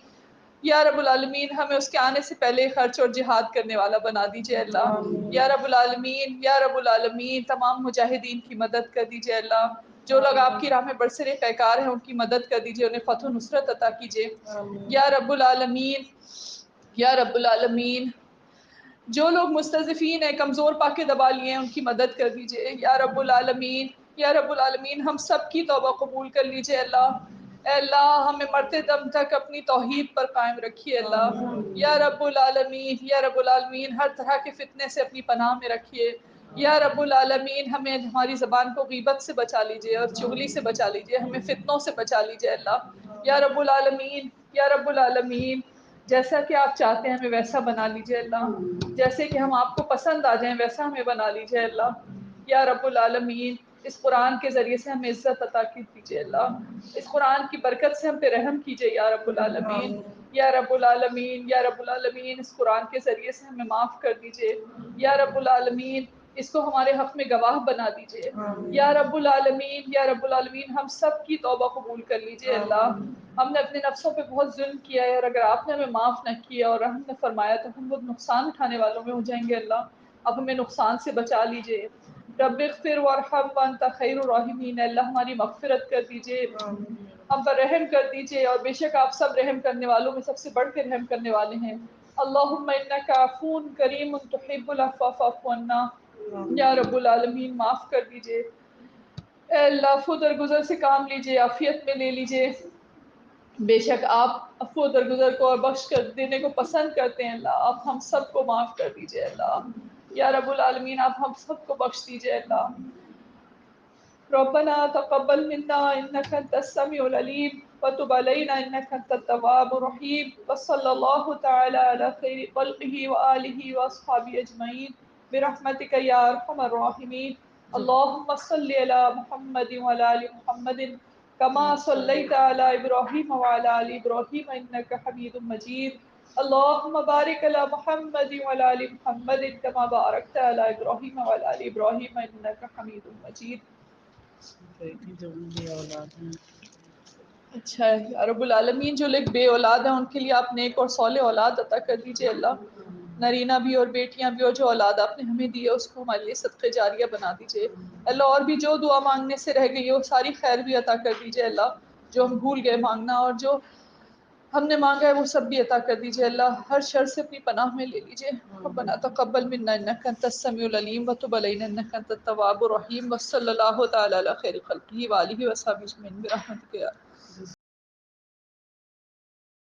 یا رب العالمین ہمیں اس کے آنے سے پہلے خرچ اور جہاد کرنے والا بنا دیجیے اللہ۔ یا رب العالمین، یا رب العالمین تمام مجاہدین کی مدد کر دیجیے اللہ، جو لوگ آپ کی راہ میں برسر پیکار ہیں ان کی مدد کر دیجیے، انہیں فتح و نصرت عطا کیجیے۔ یا رب العالمین، یا رب العالمین جو لوگ مستضعفین ہیں، کمزور پا کے دبا لیے ہیں، ان کی مدد کر دیجیے۔ یا رب العالمین، یا رب العالمین ہم سب کی توبہ قبول کر لیجئے اللہ۔ اے اللہ ہمیں مرتے دم تک اپنی توحید پر قائم رکھیے اللہ۔ یا رب العالمین، یا رب العالمین ہر طرح کے فتنے سے اپنی پناہ میں رکھیے۔ یا رب العالمین ہمیں ہماری زبان کو غیبت سے بچا لیجئے اور چغلی سے بچا لیجئے، ہمیں فتنوں سے بچا لیجئے اللہ۔ یا رب العالمین، یا رب العالمین جیسا کہ آپ چاہتے ہیں ہمیں ویسا بنا لیجئے اللہ، جیسے کہ ہم آپ کو پسند آ جائیں ویسا ہمیں بنا لیجئے اللہ۔ یا رب العالمین اس قرآن کے ذریعے سے ہمیں عزت عطا کیجئے اللہ، اس قرآن کی برکت سے ہم پہ رحم کیجئے یا رب العالمین۔ یا رب العالمین، یا رب العالمین اس قرآن کے ذریعے سے ہمیں معاف کر دیجئے یا رب العالمین، اس کو ہمارے حق میں گواہ بنا دیجئے یا رب العالمین۔ یا رب العالمین ہم سب کی توبہ قبول کر لیجئے اللہ۔ ہم نے اپنے نفسوں پہ بہت ظلم کیا ہے، اور اگر آپ نے ہمیں معاف نہ کیا اور رحم نہ فرمایا تو ہم وہ نقصان اٹھانے والوں میں ہو جائیں گے اللہ۔ اب ہمیں نقصان سے بچا لیجئے۔ رب اغفر وارحم وانت خیر الراحمین، اللہ ہماری مغفرت کر دیجئے، ہم پر رحم کر دیجئے، اور بے شک آپ سب رحم کرنے والوں میں سب سے بڑھ کے رحم کرنے والے ہیں۔ اللہم انک عفو کریم تحب العفو فاعف عنا، یا رب العالمین معاف کر دیجئے۔ اے اللہ عفو درگزر سے کام لیجئے، عافیت میں لے لیجئے، بے شک آپ عفو درگزر کو اور بخش کر دینے کو پسند کرتے ہیں اللہ۔ آپ ہم سب کو معاف کر دیجئے اللہ، یا رب العالمین آپ ہم سب کو بخش دیجئے اللہ۔ ربنا تقبل منا انك انت السميع العليم وتب علينا انك انت التواب الرحيم وصلى الله تعالى على خير خلقه واله واصحابه اجمعين برحمتك يا ارحم الراحمين۔ اللهم صل على محمد وعلى ال محمد كما صليت على ابراهيم وعلى ال ابراهيم انك حميد مجيد۔ اللهم بارك على محمد وعلى ال محمد كما باركت على ابراهيم وعلى ال ابراهيم انك حميد مجيد۔ اچھا ہے یا رب العالمین، جو لوگ بے اولاد ہیں ان کے لیے آپ نیک اور صالح اولاد عطا کر دیجئے اللہ۔ نرینہ بھی اور بیٹیاں بھی، اور جو اولاد آپ نے ہمیں دی ہے اس کو ہمارے لیے صدقہ جاریہ بنا دیجئے اللہ۔ اور بھی جو دعا مانگنے سے رہ گئی ہے وہ ساری خیر بھی عطا کر دیجئے اللہ، جو ہم بھول گئے مانگنا اور جو ہم نے مانگا ہے وہ سب بھی عطا کر دیجئے اللہ۔ ہر شر سے اپنی پناہ میں لے لیجئے۔ ربنا تقبل منا انک انت السمیع العلیم وتب علینا انک انت التواب الرحیم وصلی اللہ تعالی علی خیر خلقہ وآلہ وصحبہ اجمعین برحمتک یا